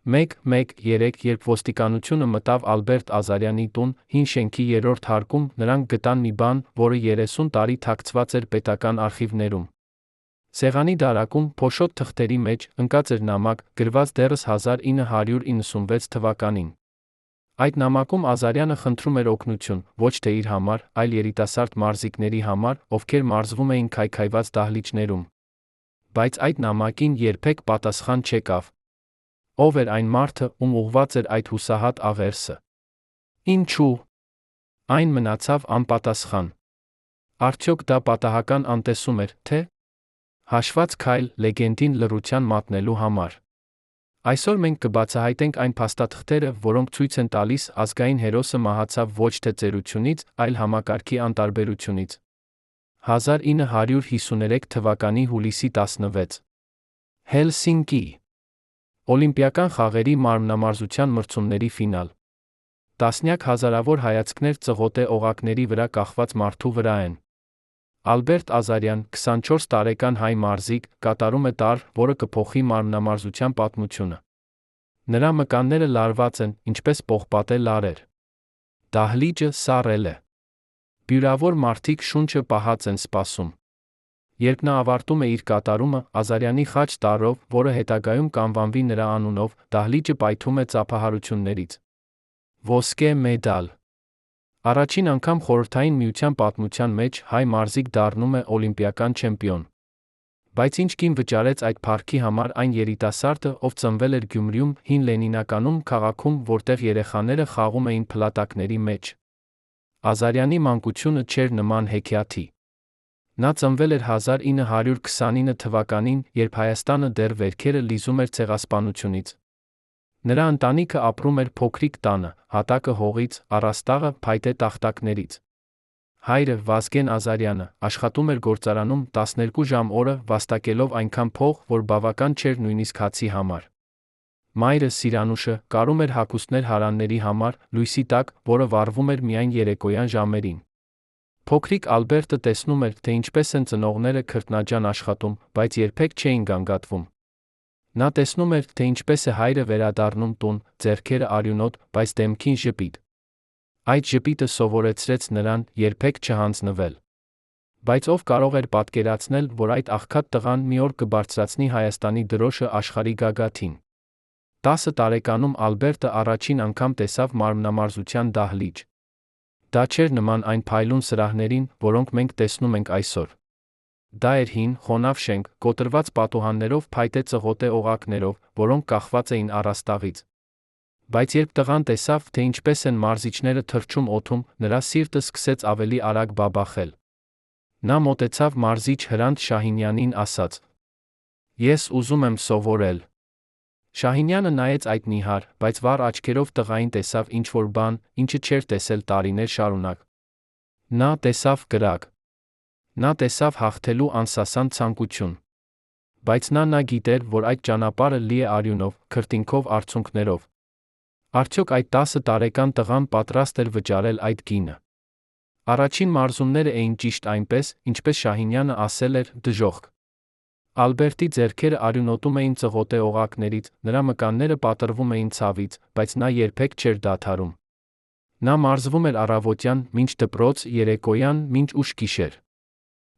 1-1-3 Երբ ոստիկանությունը մտավ Ալբերտ Ազարյանի տուն, հին շենքի երրորդ հարկում, նրանք գտան մի բան, որը 30 տարի թաքցված էր պետական արխիվներում։ Սեղանի դարակում, փոշոտ թղթերի մեջ, ընկած էր նամակ, գրված դեռս 1996 թվականին։ Այդ նամակում Ազարյանը խնդրում էր օգնություն, ոչ թե իր համար, այլ երիտասարդ մարզիկների համար, ովքեր մարզվում էին քայքայված դահլիճներում։ Բայց այդ նամակին երբեք պատասխան չեկավ։ Ով էր այն մարդը, ում ուղղված էր այդ հուսահատ աղերսը։ Ինչու՞։ Այն մնացավ անպատասխան։ Արդյոք դա պատահական անտեսում էր, թե՞ հաշված քայլ լեգենդին լռության մատնելու համար։ Այսօր մենք կբացահայտենք այն փաստաթղթերը, որոնք ցույց են տալիս ազգային հերոսը մահացավ ոչ թե ծերությունից, այլ համակարգի անտարբերությունից։ 1953 թվականի հուլիսի 16։ Հելսինկի։ Օլիմպիական խաղերի մարմնամարզության մրցումների ֆինալ։ Տասնյակ հազարավոր հայացքներ ծղոտե օղակների վրա կախված մարդու վրա են։ Ալբերտ Ազարյան, 24 տարեկան հայ մարզիկ, կատարում է տարր, որը կփոխի մարմնամարզության պատմությունը։ Նրա մկանները լարված են, ինչպես պողպատե լարեր։ Դահլիճը սառել է։ Բյուրավոր մարդիկ շունչը պահած են սպասում։ Երբ նա ավարտում է իր կատարումը, Ազարյանի խաչ տարրով, որը հետագայում կանվանվի նրա անունով, դահլիճը պայթում է ծափահարություններից։ Ոսկե մեդալ։ Առաջին անգամ Խորհրդային Միության պատմության մեջ հայ մարզիկ դառնում է օլիմպիական չեմպիոն։ Բայց ինչ կին վճարեց այդ փառքի համար այն երիտասարդը, ով ծնվել էր Գյումրիում, հին Լենինականում քաղաքում, որտեղ երեխաները խաղում էին փլատակների մեջ։ Ազարյանի մանկությունը չէր նման հեքիաթի։ Նա ծնվել էր 1929 թվականին, երբ Հայաստանը դեռ վերքերը լիզում էր ցեղասպանությունից։ Նրա ընտանիքը ապրում էր փոքրիկ տանը, հատակը հողից, առաստաղը փայտե տախտակներից։ Հայրը՝ Վազգեն Ազարյանը, աշխատում էր գործարանում 12 ժամ օրը, վաստակելով այնքան փող, որ բավական չէր նույնիսկ հացի համար։ Մայրը՝ Սիրանուշը, կարում էր հագուստներ հարանների համար, լույսի տակ, որը վառվում էր միայն երեկոյան ժամերին։ Փոքրիկ Ալբերտը տեսնում էր, թե ինչպես են ծնողները քրտնաջան աշխատում, բայց երբեք չէին գանգատվում։ Նա տեսնում էր, թե ինչպես է հայրը վերադառնում տուն, ձեռքերը արյունոտ, բայց դեմքին ժպիտ։ Այդ ժպիտը սովորեցրեց նրան երբեք չհանձնվել։ Բայց ով կարող էր պատկերացնել, որ այդ աղքատ տղան մի օր կբարձրացնի Հայաստանի դրոշը աշխարհի գագաթին։ 10 տարեկանում Ալբերտը առաջին անգամ տեսավ մարմնամարզության դահլիճ։ Դա չէր նման այն փայլուն սրահներին, որոնք մենք տեսնում ենք այսօր։ Դա էր հին, խոնավ շենք, կոտրված պատուհաններով, փայտե ծղոտե օղակներով, որոնք կախված էին առաստաղից։ Բայց երբ տղան տեսավ, թե ինչպես են մարզիչները թռչում օդում, նրա սիրտը սկսեց ավելի արագ բաբախել։ Նա մոտեցավ մարզիչ Հրանտ Շահինյանին, ասաց. «Ես ուզում եմ սովորել»։ Շահինյանը նայեց այդ նիհար, բայց վառ աչքերով տղային տեսավ ինչ-որ բան, ինչը չէր տեսել տարիներ շարունակ։ Նա տեսավ կրակ։ Նա տեսավ հաղթելու անսասան ցանկություն։ Բայց նա գիտեր, որ այդ ճանապարհը լի է արյունով, քրտինքով, արցունքներով։ Արդյոք այդ 10 տարեկան տղան պատրաստ էր վճարել այդ գինը։ Առաջին մարզումները էին ճիշտ այնպես, ինչպես Շահինյանը ասել էր, դժոխք։ Ալբերտի ձեռքերը արյունոտում էին ծղոտե օղակներից, նրա մկանները պատռվում էին ցավից, բայց նա երբեք չէր դադարում։ Նա մարզվում էր առավոտյան, մինչ դպրոց, երեկոյան, մինչ ուշ գիշեր։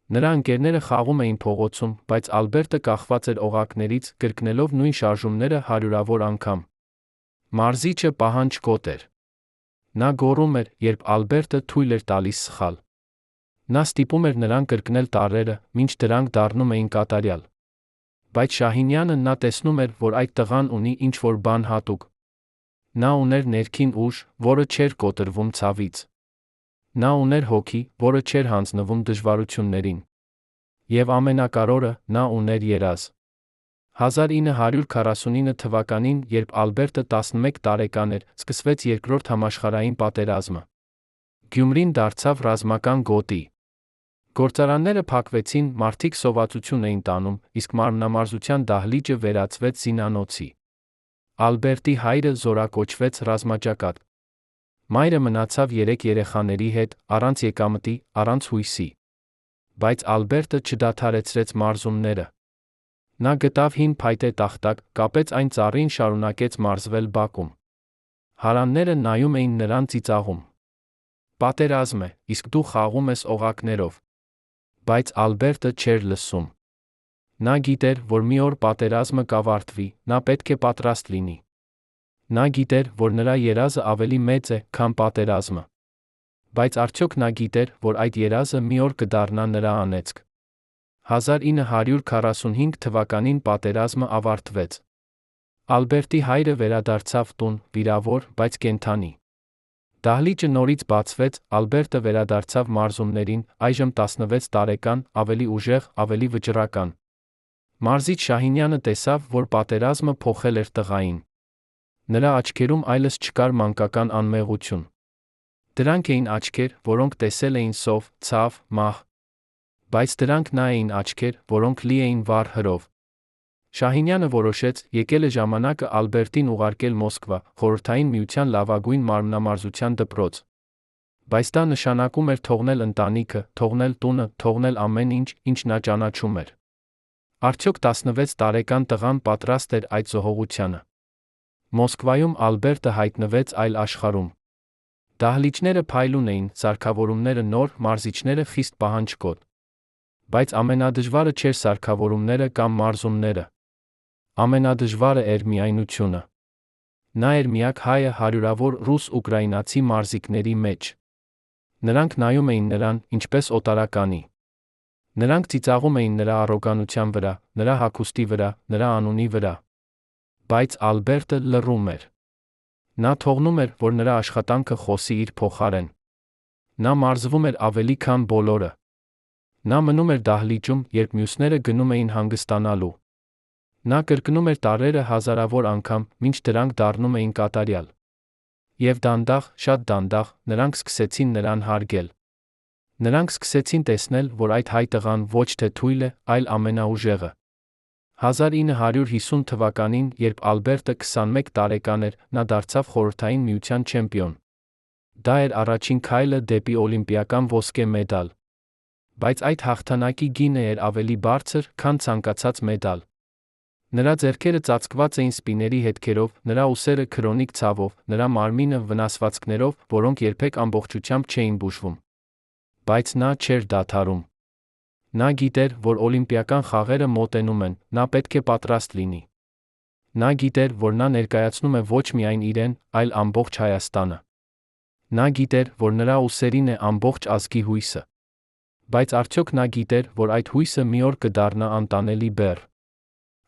Նրա ընկերները խաղում էին փողոցում, բայց Ալբերտը կախված էր օղակներից, կրկնելով նույն շարժումները հարյուրավոր անգամ։ Մարզիչը պահանջկոտ էր։ Նա գոռում էր, երբ Ալբերտը թույլ էր տալիս սխալ։ Նա ստիպում էր նրան կրկնել տառերը, մինչ դրանք դառնում էին կատարյալ։ Բայց Շահինյանը նա տեսնում էր, որ այդ տղան ունի ինչ-որ բան հատուկ։ Նա ուներ ներքին ուժ, որը չէր կոտրվում ցավից։ Նա ուներ հոգի, որը չէր հանձնվում դժվարություններին։ Եվ ամենակարևորը, նա ուներ երազ։ 1949 թվականին, երբ Ալբերտը 11 տարեկան էր, սկսվեց Երկրորդ համաշխարհային պատերազմը։ Գյումրին դարձավ ռազմական գոտի։ Գործարանները փակվեցին, մարդիկ սովածություն էին տանում, իսկ մարմնամարզության դահլիճը վերածվեց զինանոցի։ Ալբերտի հայրը զորակոչվեց ռազմաճակատ։ Մայրը մնացավ 3 երեխաների հետ, առանց եկամտի, առանց հույսի։ Բայց Ալբերտը չդադարեցրեց մարզումները։ Նա գտավ հին փայտե տախտակ, կապեց այն ծառին, շարունակեց մարզվել բակում։ Հարանները նայում էին նրան ծիծաղում։ Պատերազմ է, իսկ դու խաղում ես օղակներով։ Բայց Ալբերտը չէր լսում։ Նա գիտեր, որ մի օր պատերազմը կավարտվի, նա պետք է պատրաստ լինի։ Նա գիտեր, որ նրա երազը ավելի մեծ է, քան պատերազմը։ Բայց արդյոք նա գիտեր, որ այդ երազը մի օր կդառնա նրա անեծք։ 1945 թվականին պատերազմը ավարտվեց։ Ալբերտի հայրը վերադարձավ տուն, վիրավոր, բայց կենդանի։ Դահլիճը նորից բացվեց, Ալբերտը վերադարձավ մարզումներին, այժմ 16 տարեկան, ավելի ուժեղ, ավելի վճռական։ Մարզիչ Շահինյանը տեսավ, որ պատերազմը փոխել էր տղային։ Նրա աչքերում այլևս չկար մանկական անմեղություն։ Դրանք էին աչքեր, որոնք տեսել էին սով, ցավ, մահ։ Բայց դրանք նա էին աչքեր, որոնք լի էին վառ հրով։ Շահինյանը որոշեց, եկել է ժամանակը Ալբերտին ուղարկել Մոսկվա, Խորհրդային Միության լավագույն մարմնամարզության դպրոց։ Բայց դա նշանակում էր թողնել ընտանիքը, թողնել տունը, թողնել ամեն ինչ, ինչ նա ճանաչում էր։ Արդյոք 16 տարեկան տղան պատրաստ էր այդ զոհողությանը։ Մոսկվայում Ալբերտը հայտնվեց այլ աշխարհում։ Դահլիճները փայլուն էին, սարքավորումները նոր, մարզիչները խիստ պահանջկոտ։ Բայց ամենադժվարը չէր սարքավորումները կամ մարզումները։ Ամենադժվարը էր միայնությունը։ Նա էր միակ հայը հարյուրավոր ռուս-ուկրաինացի մարզիկների մեջ։ Նրանք նայում էին նրան, ինչպես օտարականի։ Նրանք ծիծաղում էին նրա առոգանության վրա, նրա հագուստի վրա, նրա անունի վրա։ Բայց Ալբերտը լռում էր։ Նա թողնում էր, որ նրա աշխատանքը խոսի իր փոխարեն։ Նա մարզվում էր ավելի քան բոլորը։ Նա մնում էր դահլիճում, երբ մյուսները գնում էին հանգստանալու։ Նա կրկնում էր տարրերը հազարավոր անգամ, մինչ դրանք դառնում էին կատարյալ։ Եվ դանդաղ, շատ դանդաղ, նրանք սկսեցին նրան հարգել։ Նրանք սկսեցին տեսնել, որ այդ հայ տղան ոչ թե թույլ է, այլ ամենաուժեղը։ 1950 թվականին, երբ Ալբերտը 21 տարեկան էր, նա դարձավ Խորհրդային Միության չեմպիոն։ Դա էր առաջին քայլը դեպի օլիմպիական ոսկե մեդալ։ Բայց այդ հաղթանակի գինը էր ավելի բարձր, քան ցանկացած մեդալ։ Նրա ձեռքերը ծածկված էին սպիների հետքերով, նրա ուսերը քրոնիկ ցավով, նրա մարմինը վնասվածքներով, որոնք երբեք ամբողջությամբ չէին բուժվում։ Բայց նա չէր դադարում։ Նա գիտեր, որ օլիմպիական խաղերը մոտենում են, նա պետք է պատրաստ լինի։ Նա գիտեր, որ նա ներկայացնում է ոչ միայն իրեն, այլ ամբողջ Հայաստանը։ Նա գիտեր, որ նրա ուսերին է ամբողջ ազգի հույսը։ Բայց արդյոք նա գիտեր, որ այդ հույսը մի օր կդառնա անտանելի բեռ։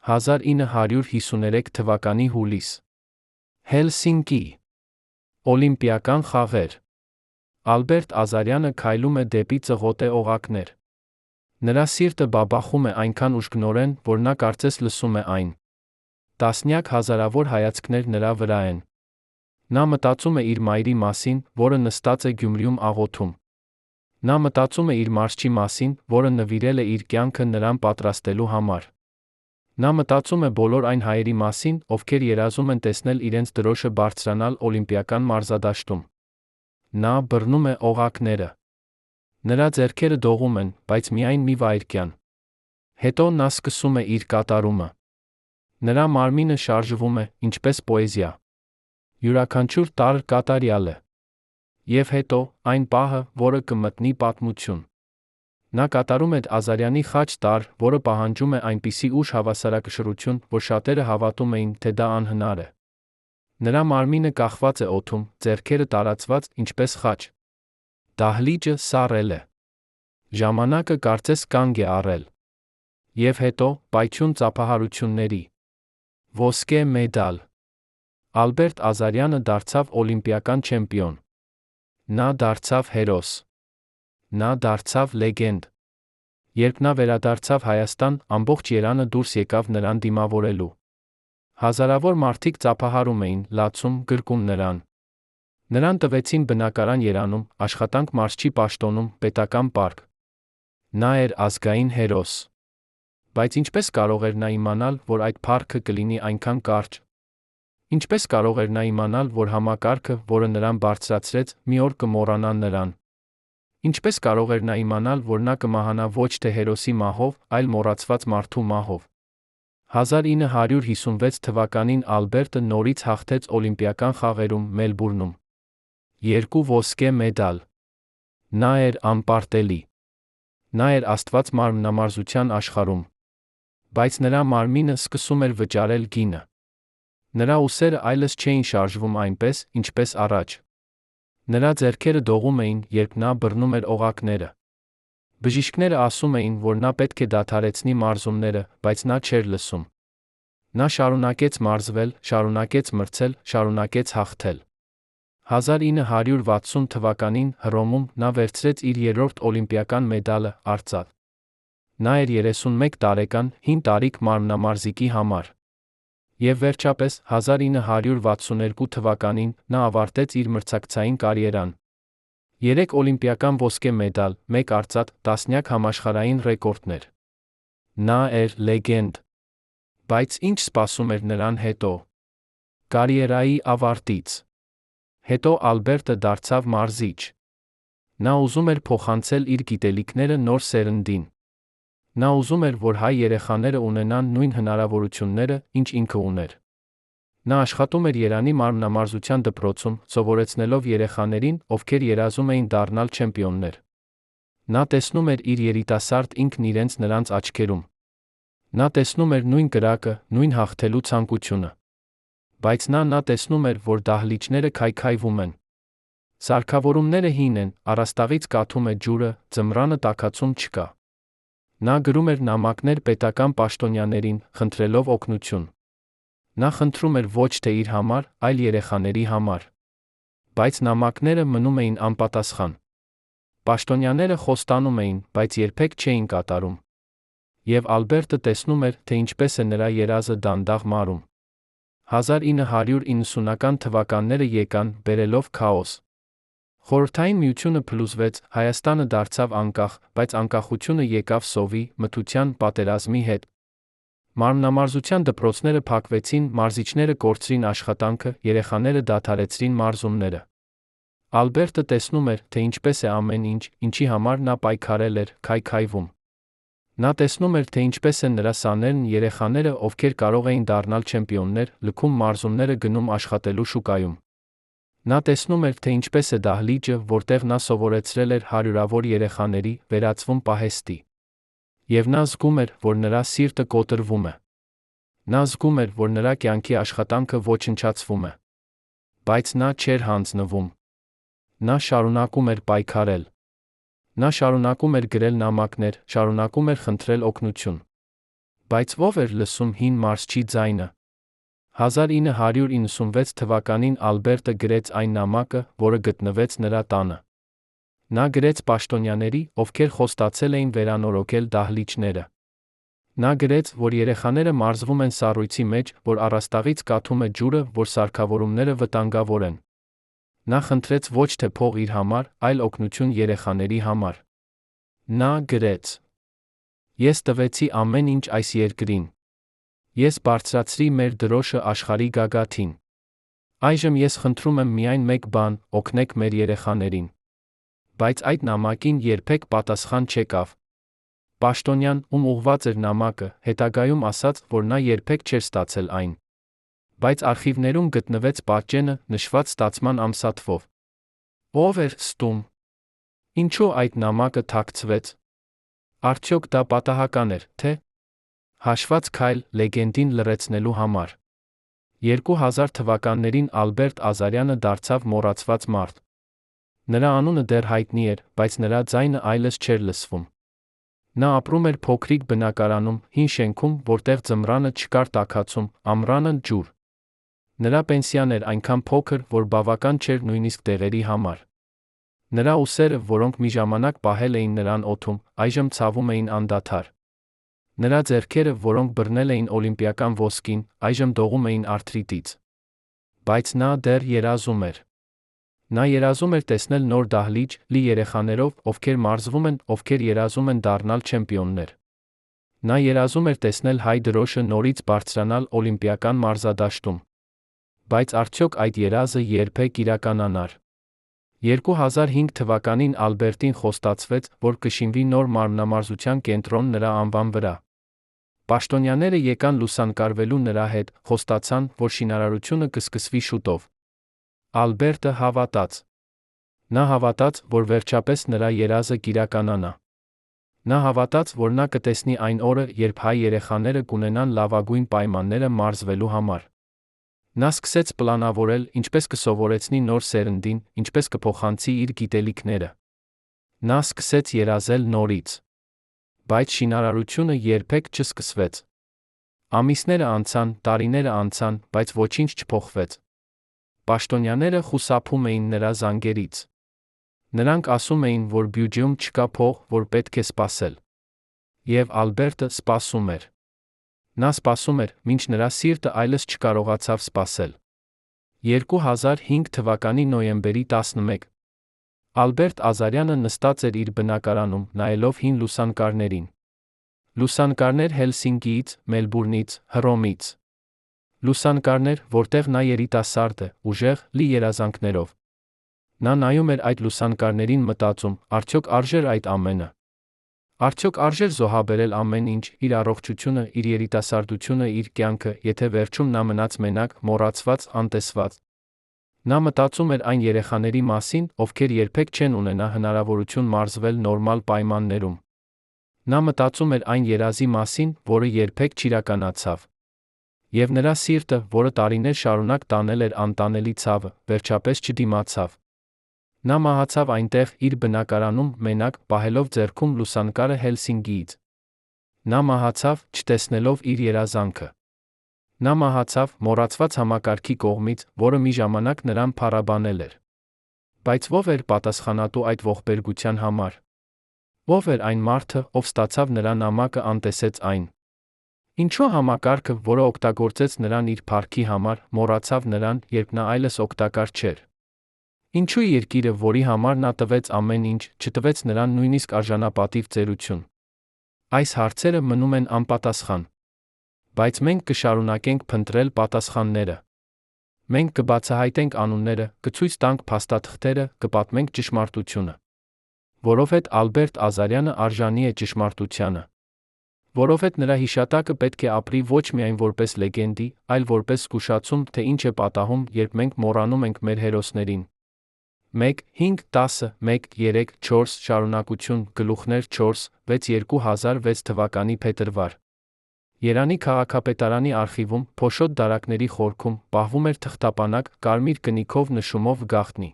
1953 թվականի հուլիս։ Հելսինկի։ Օլիմպիական խաղեր։ Ալբերտ Ազարյանը քայլում է դեպի ծղոտե օղակներ։ Նրա սիրտը բաբախում է այնքան ուժգնորեն, որ նա կարծես լսում է այն։ Տասնյակ հազարավոր հայացքներ նրա վրա են։ Նա մտածում է իր մայրի մասին, որը նստած է Գյումրիում աղոթում։ Նա մտածում է իր մարզչի մասին, որը նվիրել է իր կյանքը նրան պատրաստելու համար։ Նա մտածում է բոլոր այն հայերի մասին, ովքեր երազում են տեսնել իրենց դրոշը բարձրանալ օլիմպիական մարզադաշտում։ Նա բռնում է օղակները։ Նրա ձեռքերը դողում են, բայց միայն մի վայրկյան։ Հետո նա սկսում է իր կատարումը։ Նրա մարմինը շարժվում է, ինչպես պոեզիա։ Յուրաքանչյուր տառ կատարյալ է։ Եվ հետո, այն պահը, որը կմտնի պատմություն։ Նա կատարում է Ազարյանի խաչ տառ, որը պահանջում է այնպիսի ուժ հավասարակշռություն, որ շատերը հավատում էին, թե դա անհնար է։ Նրա մարմինը կախված է օդում, ձեռքերը տարածված, ինչպես խաչ։ Դահլիճը սառել է։ Ժամանակը կարծես կանգ է առել։ Եվ հետո, պայթյուն ծափահարությունների։ Ոսկե մեդալ։ Ալբերտ Ազարյանը դարձավ օլիմպիական չեմպիոն։ Նա դարձավ հերոս։ Նա դարձավ լեգենդ։ Երբ նա վերադարձավ Հայաստան, ամբողջ Երանը դուրս եկավ նրան դիմավորելու։ Հազարավոր մարդիկ ծափահարում էին, լացում, գրկում նրան։ Նրան տվեցին բնակարան Երանում, աշխատանք մարզչի պաշտոնում, պետական պարկ։ Նա էր ազգային հերոս։ Բայց ինչպես կարող էր նա իմանալ, որ այդ փառքը կլինի այնքան կարճ։ Ինչպես կարող էր նա իմանալ, որ համակարգը, որը նրան բարձրացրեց, մի օր կմոռանա նրան։ Ինչպես կարող էր նա իմանալ, որ նա կմահանա ոչ թե հերոսի մահով, այլ մոռացված մարդու մահով։ 1956 թվականին Ալբերտը նորից հաղթեց օլիմպիական խաղերում Մելբուրնում։ 2 ոսկե մեդալ։ Նա էր անպարտելի։ Նա էր աստված մարմնամարզության աշխարհում։ Բայց նրա մարմինը սկսում էր վճարել գինը։ Նրա ուսերը այլևս չէին շարժվում այնպես, ինչպես առաջ։ Նրա ձեռքերը դողում էին, երբ նա բռնում էր օղակները։ Բժիշկները ասում էին, որ նա պետք է դադարեցնի մարզումները, բայց նա չէր լսում։ Նա շարունակեց մարզվել, շարունակեց մրցել, շարունակեց հաղթել։ 1960 թվականին Հռոմում նա վերցրեց իր երրորդ օլիմպիական մեդալը արծաթ։ Նա էր 31 տարեկան, հին տարիք մարմնամարզիկի համար։ Եվ վերջապես, 1962 թվականին նա ավարտեց իր մրցակցային կարիերան։ 3 օլիմպիական ոսկե մեդալ, 1 արծաթ, տասնյակ համաշխարհային ռեկորդներ։ Նա էր լեգենդ։ Բայց ինչ սպասում էր նրան հետո։ Կարիերայի ավարտից հետո Ալբերտը դարձավ մարզիչ։ Նա ուզում էր փոխանցել իր գիտելիքները նոր սերնդին։ Նա ուզում էր, որ հայ երեխաները ունենան նույն հնարավորությունները, ինչ ինքը ուներ։ Նա աշխատում էր Երանի մարմնամարզության դպրոցում, սովորեցնելով երեխաներին, ովքեր երազում էին դառնալ չեմպիոններ։ Նա տեսնում էր իր երիտասարդ ինքն իրենց նրանց աչքերում։ Նա տեսնում էր նույն կրակը, նույն հաղթելու ցանկությունը։ Բայց նա տեսնում էր, որ դահլիճները քայքայվում են։ Սարքավորումները հին են, առաստաղից կաթում է ջուրը, ձմռանը տաքացում չկա։ Նա գրում էր նամակներ պետական պաշտոնյաներին, խնդրելով օգնություն։ Նա խնդրում էր ոչ թե իր համար, այլ երեխաների համար։ Բայց նամակները մնում էին անպատասխան։ Պաշտոնյաները խոստանում էին, բայց երբեք չէին կատարում։ Եվ Ալբերտը տեսնում էր, թե ինչպես է նրա երազը դանդաղ մարում։ 1990-ական թվականները եկան, բերելով քաոս։ Խորհրդային Միությունը փլուզվեց, Հայաստանը դարձավ անկախ, բայց անկախությունը եկավ սովի, մթության, պատերազմի հետ։ Մարմնամարզության դպրոցները փակվեցին, մարզիչները կորցրին աշխատանքը, երեխաները դադարեցրին մարզումները։ Ալբերտը տեսնում էր, թե ինչպես է ամեն ինչ, ինչի համար նա պայքարել էր, քայքայվում։ Նա տեսնում էր, թե ինչպես են նրա սաներն երեխաները, ովքեր կարող էին դառնալ չեմպիոններ, լքում մարզումները գնում աշխատելու շուկայում։ Նա տեսնում էր, թե ինչպես է դահլիճը, որտեղ նա սովորեցրել էր հարյուրավոր երեխաների, վերածվում պահեստի։ Եվ նա զգում էր, որ նրա սիրտը կոտրվում է։ Նա զգում էր, որ նրա կյանքի աշխատանքը ոչնչացվում է։ Բայց նա չէր հանձնվում։ Նա շարունակում էր պայքարել։ Նա շարունակում էր գրել նամակներ, շարունակում էր խնդրել օգնություն։ Բայց ո՞վ էր լսում հին մարզչի ձայնը։ 1996 թվականին Ալբերտը գրեց այն նամակը, որը գտնվեց նրա տանը։ Նա գրեց պաշտոնյաների, ովքեր խոստացել էին վերանորոգել դահլիճները։ Նա գրեց, որ երեխաները մարզվում են սառույցի մեջ, որ առաստաղից կաթում է ջուրը, որ սարքավորումները վտանգավոր են։ Նա խնդրեց ոչ թե փող իր համար, այլ օգնություն երեխաների համար։ Նա գրեց. Ես տվեցի ամեն ինչ այս երկրին։ Ես բարձրացրի մեր դրոշը աշխարհի գագաթին։ Այժմ ես խնդրում եմ միայն մեկ բան՝ օգնեք մեր երեխաներին։ Բայց այդ նամակին երբեք պատասխան չեկավ։ Պաշտոնյան, ում ուղղված էր նամակը, հետագայում ասաց, որ նա երբեք չէր ստացել այն։ Բայց արխիվներում գտնվեց պատճենը, նշված ստացման ամսաթվով։ Ո՞վ էր ստում։ Ինչու այդ նամակը թաքցվեց։ Արդյոք դա պատահական էր, թե։ Հաշված քայլ լեգենդին լռեցնելու համար։ 2000 թվականներին Ալբերտ Ազարյանը դարձավ մոռացված մարդ։ Նրա անունը դեռ հայտնի էր, բայց նրա ձայնը այլևս չէր լսվում։ Նա ապրում էր փոքրիկ բնակարանում, հին շենքում, որտեղ ձմռանը չկար տաքացում, ամռանը ջուր։ Նրա պենսիան էր այնքան փոքր, որ բավական չէր նույնիսկ դեղերի համար։ Նրա ուսերը, որոնք մի ժամանակ պահել էին նրան օդում, այժմ ցավում էին անդադար։ Նրա ձեռքերը, որոնք բռնել էին օլիմպիական ոսկին, այժմ դողում էին արթրիտից։ Բայց նա դեռ երազում էր։ Նա երազում էր տեսնել նոր դահլիճ, լի երեխաներով, ովքեր մարզվում են, ովքեր երազում են դառնալ չեմպիոններ։ Նա երազում էր տեսնել հայ դրոշը նորից բարձրանալ օլիմպիական մարզադաշտում։ Բայց արդյոք այդ երազը երբեք իրականանար։ 2005 թվականին Ալբերտին խոստացվեց, որ կշինվի նոր մարմնամարզության կենտրոն նրա անվան վրա։ Պաշտոնյաները եկան լուսանկարվելու նրա հետ, խոստացան, որ շինարարությունը կսկսվի շուտով։ Ալբերտը հավատաց։ Նա հավատաց, որ վերջապես նրա երազը կիրականանա։ Նա հավատաց, որ նա կտեսնի այն օրը, երբ հայ երեխաները կունենան լավագույն պայմանները մարզվելու համար։ Նա սկսեց պլանավորել, ինչպես կսովորեցնի նոր սերնդին, ինչպես կփոխանցի իր գիտելիքները։ Նա սկսեց երազել նորից։ Բայց շինարարությունը երբեք չսկսվեց։ Ամիսները անցան, տարիները անցան, բայց ոչինչ չփոխվեց։ Պաշտոնյաները խուսափում էին նրա զանգերից։ Նրանք ասում էին, որ բյուջեում չկա փող, որ պետք է սպասել։ Եվ Ալբերտը սպասում էր։ Նա սպասում էր, մինչ նրա սիրտը այլս չկարողացավ սպասել։ 2005 թվականի նոյեմբերի 11։ Ալբերտ Ազարյանը նստած էր իր բնակարանում, նայելով հին լուսանկարներին։ Լուսանկարներ Հելսինկիից, Մելբուրնից, Հռոմից։ Լուսանկարներ, որտեղ նա երիտասարդ է, ուժեղ, լի երազանքներով։ Նա նայում էր այդ լուսանկարներին մտածում, արդյոք արժեր այդ ամենը։ Արդյոք արժեր զոհաբերել ամեն ինչ, իր առողջությունը, իր երիտասարդությունը, իր կյանքը, եթե վերջում նա մնաց մենակ, մոռացված, անտեսված։ Նա մտածում էր այն երեխաների մասին, ովքեր երբեք չեն ունենա հնարավորություն մարզվել նորմալ պայմաններում։ Նա մտածում էր այն երազի մասին, որը երբեք չիրականացավ։ Եվ նրա սիրտը, որը տարիներ շարունակ տանել էր անտանելի ցավը, վերջապես չդիմացավ։ Նա մահացավ այնտեղ, իր բնակարանում, մենակ, պահելով ձեռքում լուսանկարը Հելսինկիից։ Նա մահացավ, չտեսնելով իր երազանքը։ Նա մահացավ, մոռացված համակարգի կողմից, որը մի ժամանակ նրան փառաբանել էր։ Բայց ո՞վ էր պատասխանատու այդ ողբերգության համար։ Ո՞վ էր այն մարդը, ով ստացավ նրա նամակը, անտեսեց այն։ Ինչու համակարգը, որը օգտագործեց նրան իր փառքի համար, մոռացավ նրան, երբ նա այլս օգտակար չէր։ Ինչու երկիրը, որի համար նա տվեց ամեն ինչ, չտվեց նրան նույնիսկ արժանապատիվ ծերություն։ Այս հարցերը մնում են անպատասխան։ Բայց մենք կշարունակենք փնտրել պատասխանները։ Մենք կբացահայտենք անունները, կցույց տանք փաստաթղթերը, կպատմենք ճշմարտությունը։ Որովհետև Ալբերտ Ազարյանը արժանի է ճշմարտությանը։ Որովհետև նրա հիշատակը պետք է ապրի ոչ միայն որպես լեգենդի, այլ որպես զգուշացում, թե ինչ է պատահում, երբ մենք մոռանում ենք մեր հերոսներին։ 1, 5, 10, 1, 3, 4 շարունակություն, գլուխներ 4, 6 2006 թվականի փետրվար։ Երանի քաղաքապետարանի արխիվում, փոշոտ դարակների խորքում, պահվում էր թղթապանակ, կարմիր կնիքով նշումով գաղտնի։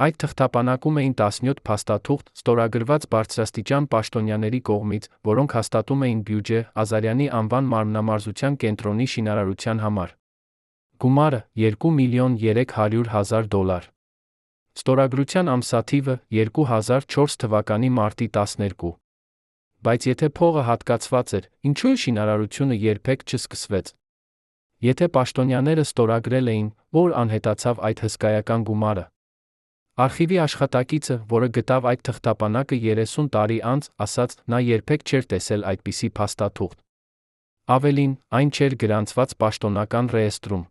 Այդ թղթապանակում էին 17 փաստաթուղթ, ստորագրված բարձրաստիճան պաշտոնյաների կողմից, որոնք հաստատում էին բյուջե Ազարյանի անվան մարմնամարզության կենտրոնի շինարարության համար։ Գումարը $2,300,000։ Ստորագրության ամսաթիվը 2004 թվականի մարտի 12։ Բայց եթե փողը հատկացված էր, ինչու է շինարարությունը երբեք չսկսվեց։ Եթե պաշտոնյաները ստորագրել էին, որ անհետացավ այդ հսկայական գումարը։ Արխիվի աշխատակիցը, որը գտավ այդ թղթապանակը 30 տարի անց, ասաց, նա երբեք չէր տեսել այդպիսի փաստաթուղթ։ Ավելին, այն չէր գրանցված պաշտոնական ռեեստրում։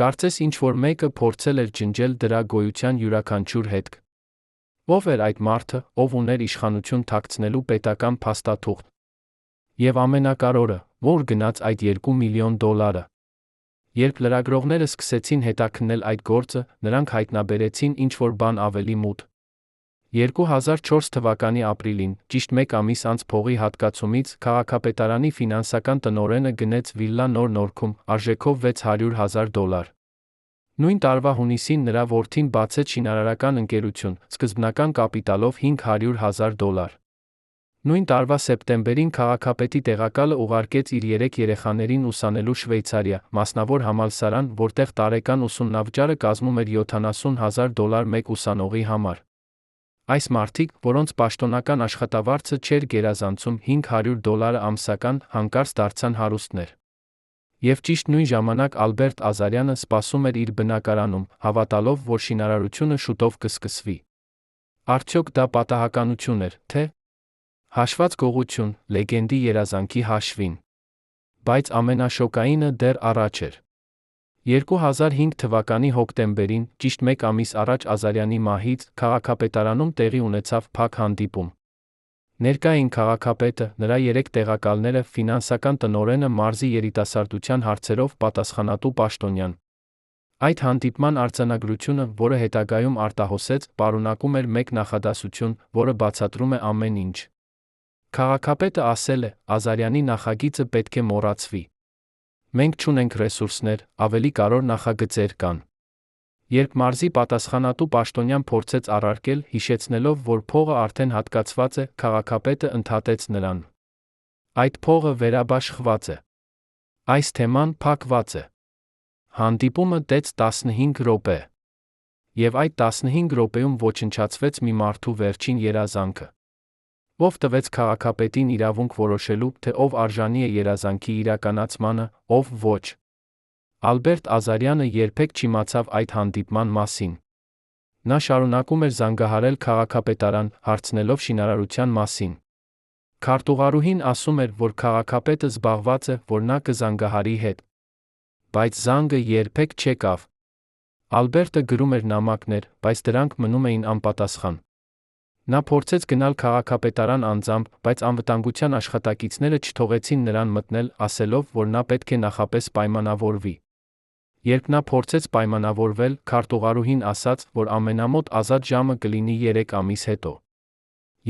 Կարծես ինչ-որ մեկը փորձել էր ջնջել դրա գոյության յուրաքանչյուր հետք։ Ո՞վ էր այդ մարդը, ով ուներ իշխանություն թաքցնելու պետական փաստաթուղթ։ Եվ ամենակարևորը, որ գնաց այդ $2 միլիոն։ Երբ լրագրողները սկսեցին հետաքննել այդ գործը, նրանք հայտնաբերեցին ինչ-որ բան ավելի մութ։ 2004 թվականի ապրիլին, ճիշտ 1 ամիս անց փողի հատկացումից, քաղաքապետարանի ֆինանսական տնօրենը գնեց վիլլա Նոր Նորքում, արժեքով $600,000։ Նույն տարվա հունիսին նրա որդին բացեց շինարարական ընկերություն, սկզբնական կապիտալով $500,000։ Նույն տարվա սեպտեմբերին քաղաքապետի տեղակալը ուղարկեց իր 3 երեխաներին ուսանելու Շվեյցարիա, մասնավոր համալսարան, որտեղ տարեկան ուսումնավճարը կազմում էր $70,000 մեկ ուսանողի համար։ Այս մարդիկ, որոնց պաշտոնական աշխատավարձը չէր գերազանցում $500 ամսական, հանկարծ դարձան հարուստներ։ Եվ ճիշտ նույն ժամանակ Ալբերտ Ազարյանը սպասում էր իր բնակարանում, հավատալով, որ շինարարությունը շուտով կսկսվի։ Արդյոք դա պատահականություն էր, թե՞ հաշված գողություն, լեգենդի երազանքի հաշվին։ Բայց ամենաշոկայինը դեռ առաջ էր։ 2005 թվականի հոկտեմբերին, ճիշտ 1 ամիս առաջ Ազարյանի մահից, քաղաքապետարանում տեղի ունեցավ փակ հանդիպում։ Ներկա էին քաղաքապետը, նրա 3 տեղակալները, ֆինանսական տնօրենը, մարզի երիտասարդության հարցերով պատասխանատու պաշտոնյան։ Այդ հանդիպման արձանագրությունը, որը հետագայում արտահոսեց, պարունակում էր մեկ նախադասություն, որը բացատրում է ամեն ինչ։ Քաղաքապետը ասել է, Ազարյանի նախագիծը պետք է մոռացվի։ Մենք չունենք ռեսուրսներ, ավելի կարևոր նախագծեր կան։ Երբ մարզի պատասխանատու պաշտոնյան փորձեց առարկել, հիշեցնելով, որ փողը արդեն հատկացված է, քաղաքապետը ընդհատեց նրան. Այդ փողը վերաբաշխված է։ Այս թեման փակված է։ Հանդիպումը տեց 15 րոպե։ Եվ այդ 15 րոպեում ոչնչացվեց մի մարդու վերջին երազանքը։ Ով տվեց քաղաքապետին իրավունք որոշելու, թե ով արժանի է երազանքի իրականացմանը, ով ոչ։ Ալբերտ Ազարյանը երբեք չիմացավ այդ հանդիպման մասին։ Նա շարունակում էր զանգահարել քաղաքապետարան, հարցնելով շինարարության մասին։ Քարտուղարուհին ասում էր, որ քաղաքապետը զբաղված է, որ նա կզանգահարի հետ։ Բայց զանգը երբեք չեկավ։ Ալբերտը գրում էր նամակներ, բայց դրանք մնում էին անպատասխան։ Նա փորձեց գնալ քաղաքապետարան անձամբ, բայց անվտանգության աշխատակիցները չթողեցին նրան մտնել, ասելով, որ նա պետք է նախապես պայմանավորվի։ Երբ նա փորձեց պայմանավորվել, քարտուղարուհին ասաց, որ ամենամոտ ազատ ժամը կլինի 3 ամիս հետո։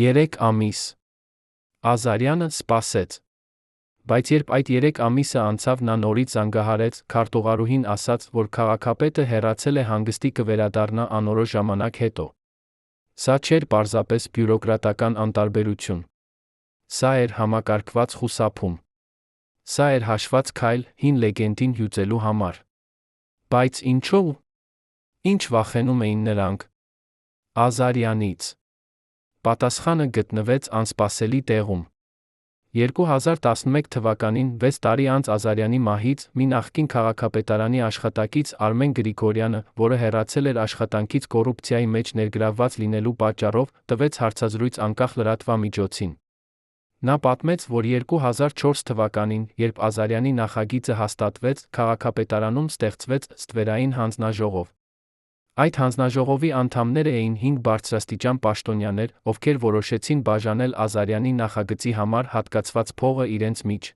3 ամիս։ Ազարյանը սպասեց։ Բայց երբ այդ 3 ամիսը անցավ, նա նորից զանգահարեց, քարտուղարուհին ասաց, որ քաղաքապետը հեռացել է հանգստի կվերադառնա անորոշ ժամանակ հետո։ Սա չէր պարզապես բյուրոկրատական անտարբերություն։ Սա էր համակարգված խուսափում։ Սա էր հաշված քայլ, հին լեգենդին հյուծելու համար։ Բայց ինչո՞ւ։ Ինչ վախենում էին նրանք։ Ազարյանից։ Պատասխանը գտնվեց անսպասելի տեղում։ 2011 թվականին, 6 տարի անց Ազարյանի մահից, մի նախկին քաղաքապետարանի աշխատակից Արմեն Գրիգորյանը, որը հեռացել էր աշխատանքից կոռուպցիայի մեջ ներգրավված լինելու պատճառով, տվեց հարցազրույց անկախ լրատվամիջոցին։ Նա պատմեց, որ 2004 թվականին, երբ Ազարյանի նախագիծը հաստատվեց, քաղաքապետարանում ստեղծվեց ստվերային հանձնաժողով։ Այդ հանձնաժողովի անդամները էին 5 բարձրաստիճան պաշտոնյաներ, ովքեր որոշեցին բաժանել Ազարյանի նախագծի համար հատկացված փողը իրենց միջ։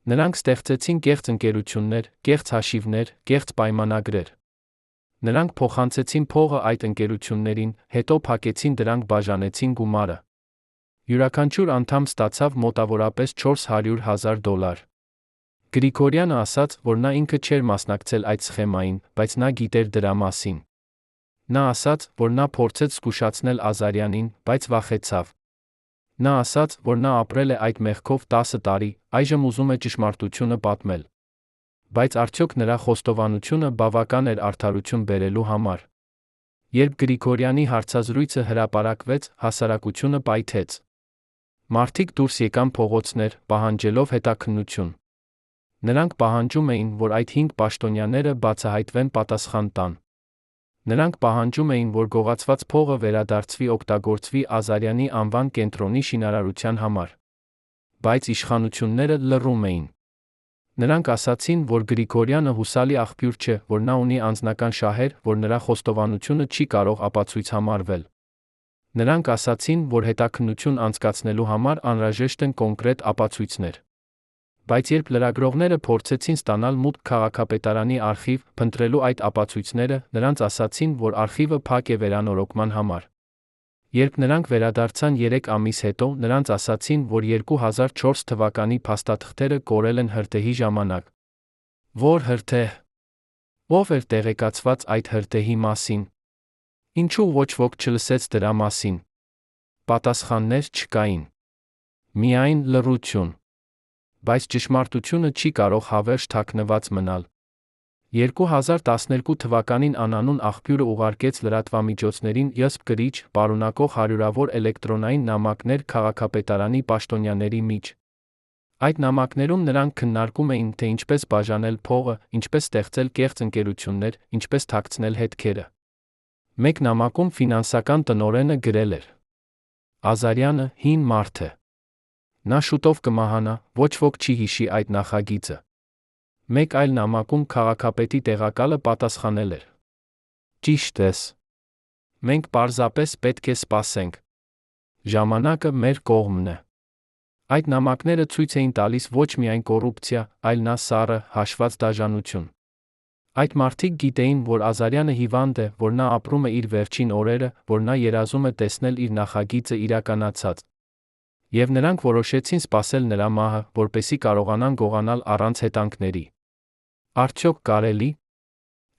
Նրանք ստեղծեցին կեղծ ընկերություններ, կեղծ հաշիվներ, կեղծ պայմանագրեր։ Նրանք փոխանցեցին փողը այդ ընկերություններին, հետո փակեցին դրանք, բաժանեցին գումարը։ Յուրաքանչյուր անդամ ստացավ մոտավորապես $400,000։ Գրիգորյանը ասաց, որ նա ինքը չէր մասնակցել այդ սխեմային, բայց նա գիտեր դրա մասին։ Նա ասաց, որ նա փորձեց զգուշացնել Ազարյանին, բայց վախեցավ։ Նա ասաց, որ նա ապրել է այդ մեղքով 10 տարի, այժմ ուզում է ճշմարտությունը պատմել։ Բայց արդյոք նրա խոստովանությունը բավական էր արդարություն բերելու համար։ Երբ Գրիգորյանի հարցազրույցը հրապարակվեց, հասարակությունը պայթեց։ Մարդիկ դուրս եկան փողոցներ, պահանջելով հետաքննություն։ Նրանք պահանջում էին, որ այդ 5 պաշտոնյաները բացահայտվեն, պատասխան տան։ Նրանք պահանջում էին, որ գողացված փողը վերադարձվի, օգտագործվի Ազարյանի անվան կենտրոնի շինարարության համար։ Բայց իշխանությունները լռում էին։ Նրանք ասացին, որ Գրիգորյանը հուսալի աղբյուր չէ, որ նա ունի անձնական շահեր, որ նրա խոստովանությունը չի կարող ապացույց համարվել։ Նրանք ասացին, որ հետաքննություն անցկացնելու համար անհրաժեշտ են կոնկրետ ապացույցներ։ Բայց երբ լրագրողները փորձեցին ստանալ մուտք քաղաքապետարանի արխիվ, փնտրելու այդ ապացույցները, նրանց ասացին, որ արխիվը փակ է վերանորոգման համար։ Երբ նրանք վերադարձան 3 ամիս հետո, նրանց ասացին, որ 2004 թվականի փաստաթղթերը կորել են հրդեհի ժամանակ։ Որ հրդեհ։ Ով էր տեղեկացված այդ հրդեհի մասին։ Ինչու ոչ ոք չլսեց դրա մասին։ Պատասխաններ չկային։ Միայն լռություն։ Բայց ճշմարտությունը չի կարող հավերժ թաքնված մնալ։ 2012 թվականին անանուն աղբյուրը ուղարկեց լրատվամիջոցներին ԵՍՊ գրիչ, պարունակող հարյուրավոր էլեկտրոնային նամակներ քաղաքապետարանի պաշտոնյաների միջ։ Այդ նամակներում նրանք քննարկում էին, թե ինչպես բաժանել փողը, ինչպես ստեղծել կեղծ ընկերություններ, ինչպես թաքցնել հետքերը։ Մեկ նամակում ֆինանսական տնօրենը գրել էր. Ազարյանը հին մարդ է։ Նա շուտով կմահանա, ոչ ոք չի հիշի այդ նախագիծը։ Մեկ այլ նամակում քաղաքապետի տեղակալը պատասխանել էր. Ճիշտ ես։ Մենք պարզապես պետք է սպասենք։ Ժամանակը մեր կողմն է։ Այդ նամակները ցույց էին տալիս ոչ միայն կոռուպցիա, այլ նա սառը, հաշված դաժանություն։ Այդ մարդիկ գիտեին, որ Ազարյանը հիվանդ է, որ նա ապրում է իր վերջին օրերը, որ նա երազում է տեսնել իր նախագիծը իրականացած։ Եվ նրանք որոշեցին սպասել նրա մահը, որպեսզի կարողանան գողանալ առանց հետանքների։ Արդյոք կարելի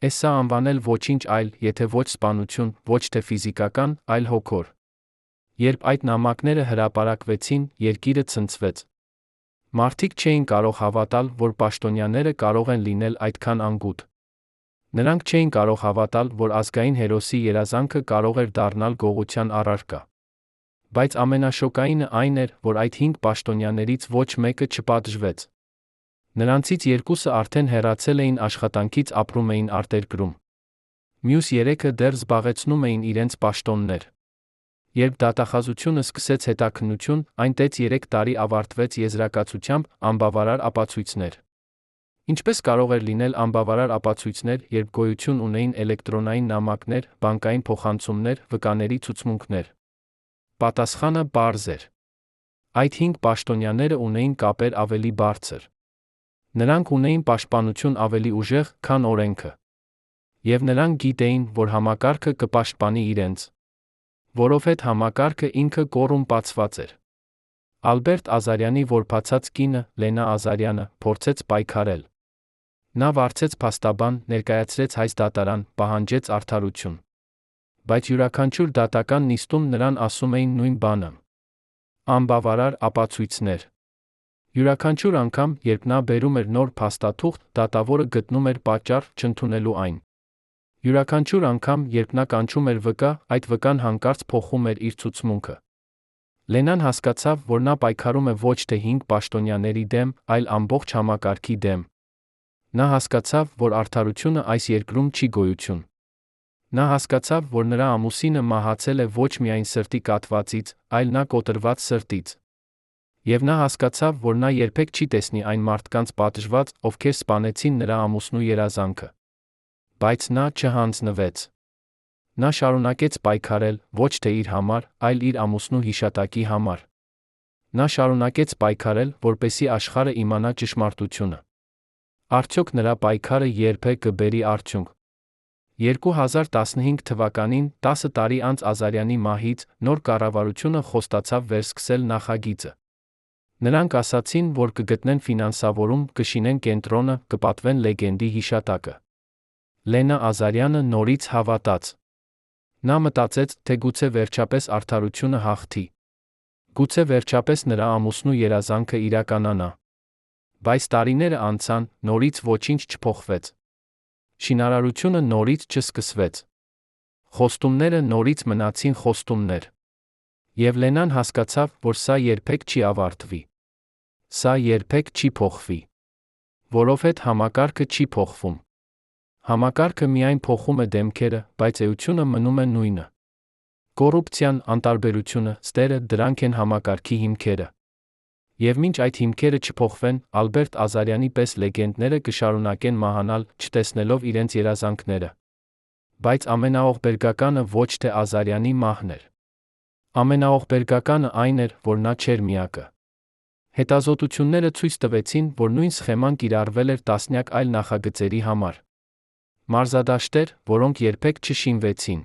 է սա անվանել ոչինչ այլ, եթե ոչ սպանություն, ոչ թե ֆիզիկական, այլ հոգոր։ Երբ այդ նամակները հրապարակվեցին, երկիրը ցնցվեց։ Մարդիկ չէին կարող հավատալ, որ պաշտոնյաները կարող են լինել այդքան անգութ։ Նրանք չէին կարող հավատալ, որ ազգային հերոսի երազանքը կարող էր դառնալ գողության առարկա։ Բայց ամենաշոկայինը այն էր, որ այդ 5 պաշտոնյաներից ոչ մեկը չպատժվեց։ Նրանցից 2-ը արդեն հեռացել էին աշխատանքից, ապրում էին արտերկրում։ Մյուս 3-ը դեռ զբաղեցնում էին իրենց պաշտոններ։ Երբ դատախազությունը սկսեց հետաքննություն, այնտեղ 3 տարի ավարտվեց եզրակացությամբ անբավարար ապացույցներ։ Ինչպես կարող էր լինել անբավարար ապացույցներ, երբ գոյություն ունեին էլեկտրոնային նամակներ, բանկային փոխանցումներ, վկաների ցուցմունքներ։ Պատասխանը պարզ էր։ Այդ 5 պաշտոնյաները ունեին կապեր ավելի բարձր։ Նրանք ունեին պաշտպանություն ավելի ուժեղ, քան օրենքը։ Եվ նրանք գիտեին, որ համակարգը կպաշտպանի իրենց։ Որովհետև համակարգը ինքը կոռումպացված էր։ Ալբերտ Ազարյանի որբացած կինը, Լենա Ազարյանը, փորձեց պայքարել։ Նա վարձեց փաստաբան, ներկայացրեց հայց դատարան, պահանջեց արդարություն։ Բայց յուրաքանչյուր դատական նիստում նրան ասում էին նույն բանը։ Անբավարար ապացույցներ։ Յուրաքանչյուր անգամ, երբ նա բերում էր նոր փաստաթուղթ, դատավորը գտնում էր պատճառ չընդունելու այն։ Յուրաքանչյուր անգամ, երբ նա կանչում էր վկա, այդ վկան հանկարծ փոխում էր իր ցուցմունքը։ Լենան հասկացավ, որ նա պայքարում է ոչ թե 5 պաշտոնյաների դեմ, այլ ամբողջ համակարգի դեմ։ Նա հասկացավ, որ արդարությունը այս երկրում չի գոյություն։ Նա հասկացավ, որ նրա ամուսինը մահացել է ոչ միայն սրտի կաթվածից, այլ նա կոտրված սրտից։ Եվ նա հասկացավ, որ նա երբեք չի տեսնի այն մարդկանց պատժված, ովքեր սպանեցին նրա ամուսնու երազանքը։ Բայց նա չհանձնվեց։ Նա շարունակեց պայքարել, ոչ թե իր համար, այլ իր ամուսնու հիշատակի համար։ Նա շարունակեց պայքարել, որպեսզի աշխարհը իմանա ճշմարտությունը։ Արդյոք նրա պայքարը երբեք կբերի արդյունք։ 2015 թվականին, 10 տարի անց Ազարյանի մահից, նոր կառավարությունը խոստացավ վերսկսել նախագիծը։ Նրանք ասացին, որ կգտնեն ֆինանսավորում, կշինեն կենտրոնը, կպատվեն լեգենդի հիշատակը։ Լենա Ազարյանը նորից հավատաց։ Նա մտածեց, թե գուցե վերջապես արդարությունը հաղթի։ Գուցե վերջապես նրա ամուսնու երազանքը իրականանա։ Բայց տարիները անցան, նորից ոչինչ չփոխվեց։ Շինարարությունը նորից չսկսվեց։ Խոստումները նորից մնացին խոստումներ։ Եվ Լենան հասկացավ, որ սա երբեք չի ավարտվի։ Սա երբեք չի փոխվի։ Որովհետև համակարգը չի փոխվում։ Համակարգը միայն փոխում է դեմքերը, բայց էությունը մնում է նույնը։ Կոռուպցիան, անտարբերությունը, ստերը, դրանք են համակարգի հիմքերը։ Եվ մինչ այդ հիմքերը չփոխվեն, Ալբերտ Ազարյանի պես լեգենդները կշարունակեն մահանալ, չտեսնելով իրենց երազանքները։ Բայց ամենաողբերգականը ոչ թե Ազարյանի մահն էր։ Ամենաողբերգականը այն էր, որ նա չէր միակը։ Հետազոտությունները ցույց տվեցին, որ նույն սխեման կիրառվել էր տասնյակ այլ նախագծերի համար։ Մարզադաշտեր, որոնք երբեք չշինվեցին։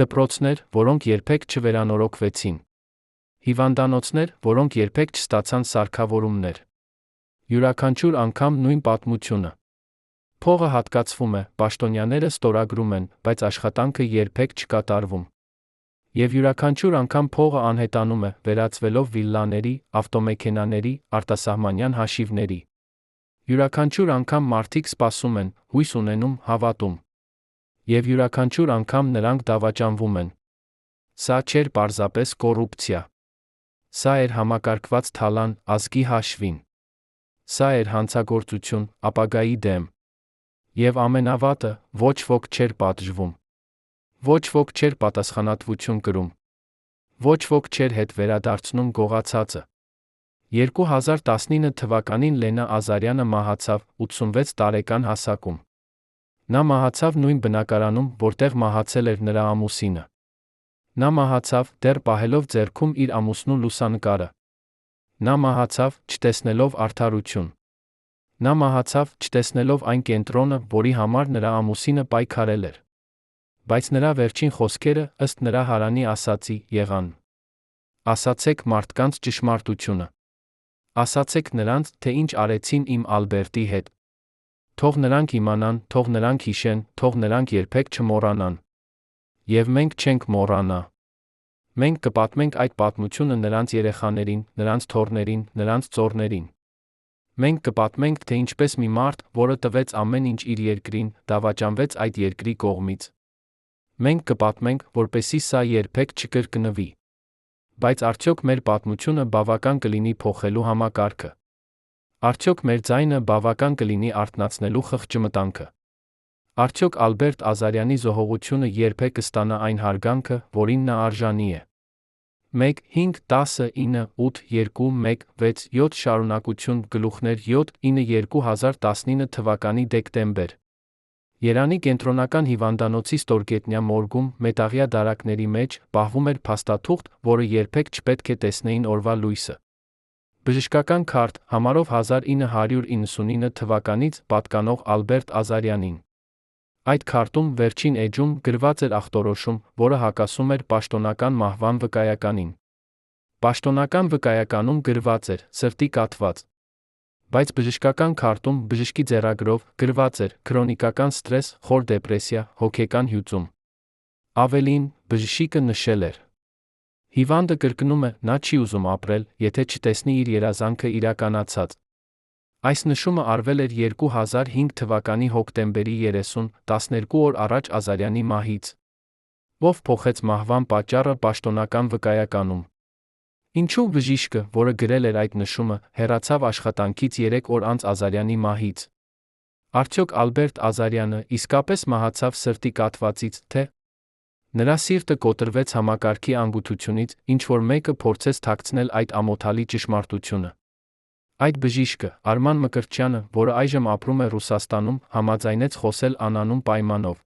Դպրոցներ, որոնք երբեք չվերանորոգվեցին։ Հիվանդանոցներ, որոնք երբեք չստացան սարքավորումներ։ Յուրաքանչյուր անգամ նույն պատմությունը։ Փողը հատկացվում է, պաշտոնյաները ստորագրում են, բայց աշխատանքը երբեք չկատարվում։ Եվ յուրաքանչյուր անգամ փողը անհետանում է, վերածվելով վիլլաների, ավտոմեքենաների, արտասահմանյան հաշիվների։ Յուրաքանչյուր անգամ մարդիկ սպասում են, հույս ունենում, հավատում։ Եվ յուրաքանչյուր անգամ նրանք դավաճանվում են։ Սա չէր պարզապես կոռուպցիա։ Սա էր համակարգված թալան, ազգի հաշվին։ Սա էր հանցագործություն, ապագայի դեմ։ Եվ ամենավատը, ոչ ոք չէր պատժվում։ Ոչ ոք չէր պատասխանատվություն կրում։ Ոչ ոք չէր հետ վերադարձնում գողացածը։ 2019 թվականին Լենա Ազարյանը մահացավ 86 տարեկան հասակում։ Նա մահացավ նույն բնակարանում, որտեղ մահացել էր նրա ամուսինը։ 2019 թվականին Նա մահացավ, դեռ պահելով ձեռքում իր ամուսնու լուսանկարը։ Նա մահացավ, չտեսնելով արդարություն։ Նա մահացավ, չտեսնելով այն կենտրոնը, որի համար նրա ամուսինը պայքարել էր։ Բայց նրա վերջին խոսքերը, ըստ նրա հարանի ասացի, եղան. «Ասացեք մարդկանց ճշմարտությունը։ Ասացեք նրանց, թե ինչ արեցին իմ Ալբերտի հետ։ Թող նրանք իմանան, թող նրանք հիշեն, թող նրանք երբեք չմոռանան։ Եվ մենք չենք մոռանա։ Մենք կպատմենք այդ պատմությունը նրանց երեխաներին, նրանց թոռներին, նրանց ծոռներին։ Մենք կպատմենք, թե ինչպես մի մարդ, որը տվեց ամեն ինչ իր երկրին, դավաճանվեց այդ երկրի կողմից։ Մենք կպատմենք, որպեսզի սա երբեք չկրկնվի։ Բայց արդյոք մեր պատմությունը բավական կլինի փոխելու համակարգը։ Արդյոք մեր ձայնը բավական կլինի արթնացնելու խղճմտանքը։ Արդյոք Ալբերտ Ազարյանի զոհողությունը երբեք կստանա այն հարգանքը, որին նա արժանի է։ 1, 5, 10, 9, 8, 2, 1, 6, 7 շարունակություն գլուխներ 7, 9 2019 թվականի դեկտեմբեր։ Երանի կենտրոնական հիվանդանոցի ստորգետնյա մորգում մետաղյա դարակների մեջ պահվում էր փաստաթուղթ, որը երբեք չպետք է տեսնեին օրվա լույսը։ Բժշկական քարտ, համարով 1999 թվականից պատկանող Ալբերտ Ազարյանին։ Այդ քարտում վերջին էջում գրված էր ախտորոշում, որը հակասում էր պաշտոնական մահվան վկայականին։ Պաշտոնական վկայականում գրված էր «սրտի կաթված», բայց բժշկական քարտում բժշկի ձեռագրով գրված էր «քրոնիկական ստրես, խոր դեպրեսիա, հոգեկան հյուծում»։ Ավելին, բժշիկը նշել էր. «Հիվանդը կրկնում է, նա չի ուզում ապրել, եթե չտեսնի իր երազանքը իրականացած»։ Այս նշումը արվել էր 2005 թվականի հոկտեմբերի 30, 12 օր առաջ Ազարյանի մահից։ Ով փոխեց մահվան պատճառը պաշտոնական վկայականում։ Ինչու բժիշկը, որը գրել էր այդ նշումը, հեռացավ աշխատանքից 3 օր անց Ազարյանի մահից։ Արդյոք Ալբերտ Ազարյանը իսկապես մահացավ սրտի կաթվածից, թե՞ նրա սիրտը կոտրվեց համակարգի անգութությունից, ինչ որ մեկը փորձեց թաքցնել այդ ամոթալի ճշմարտությունը։ Այդ բժիշկը, Արման Մկրտչյանը, որը այժմ ապրում է Ռուսաստանում, համաձայնեց խոսել անանուն պայմանով։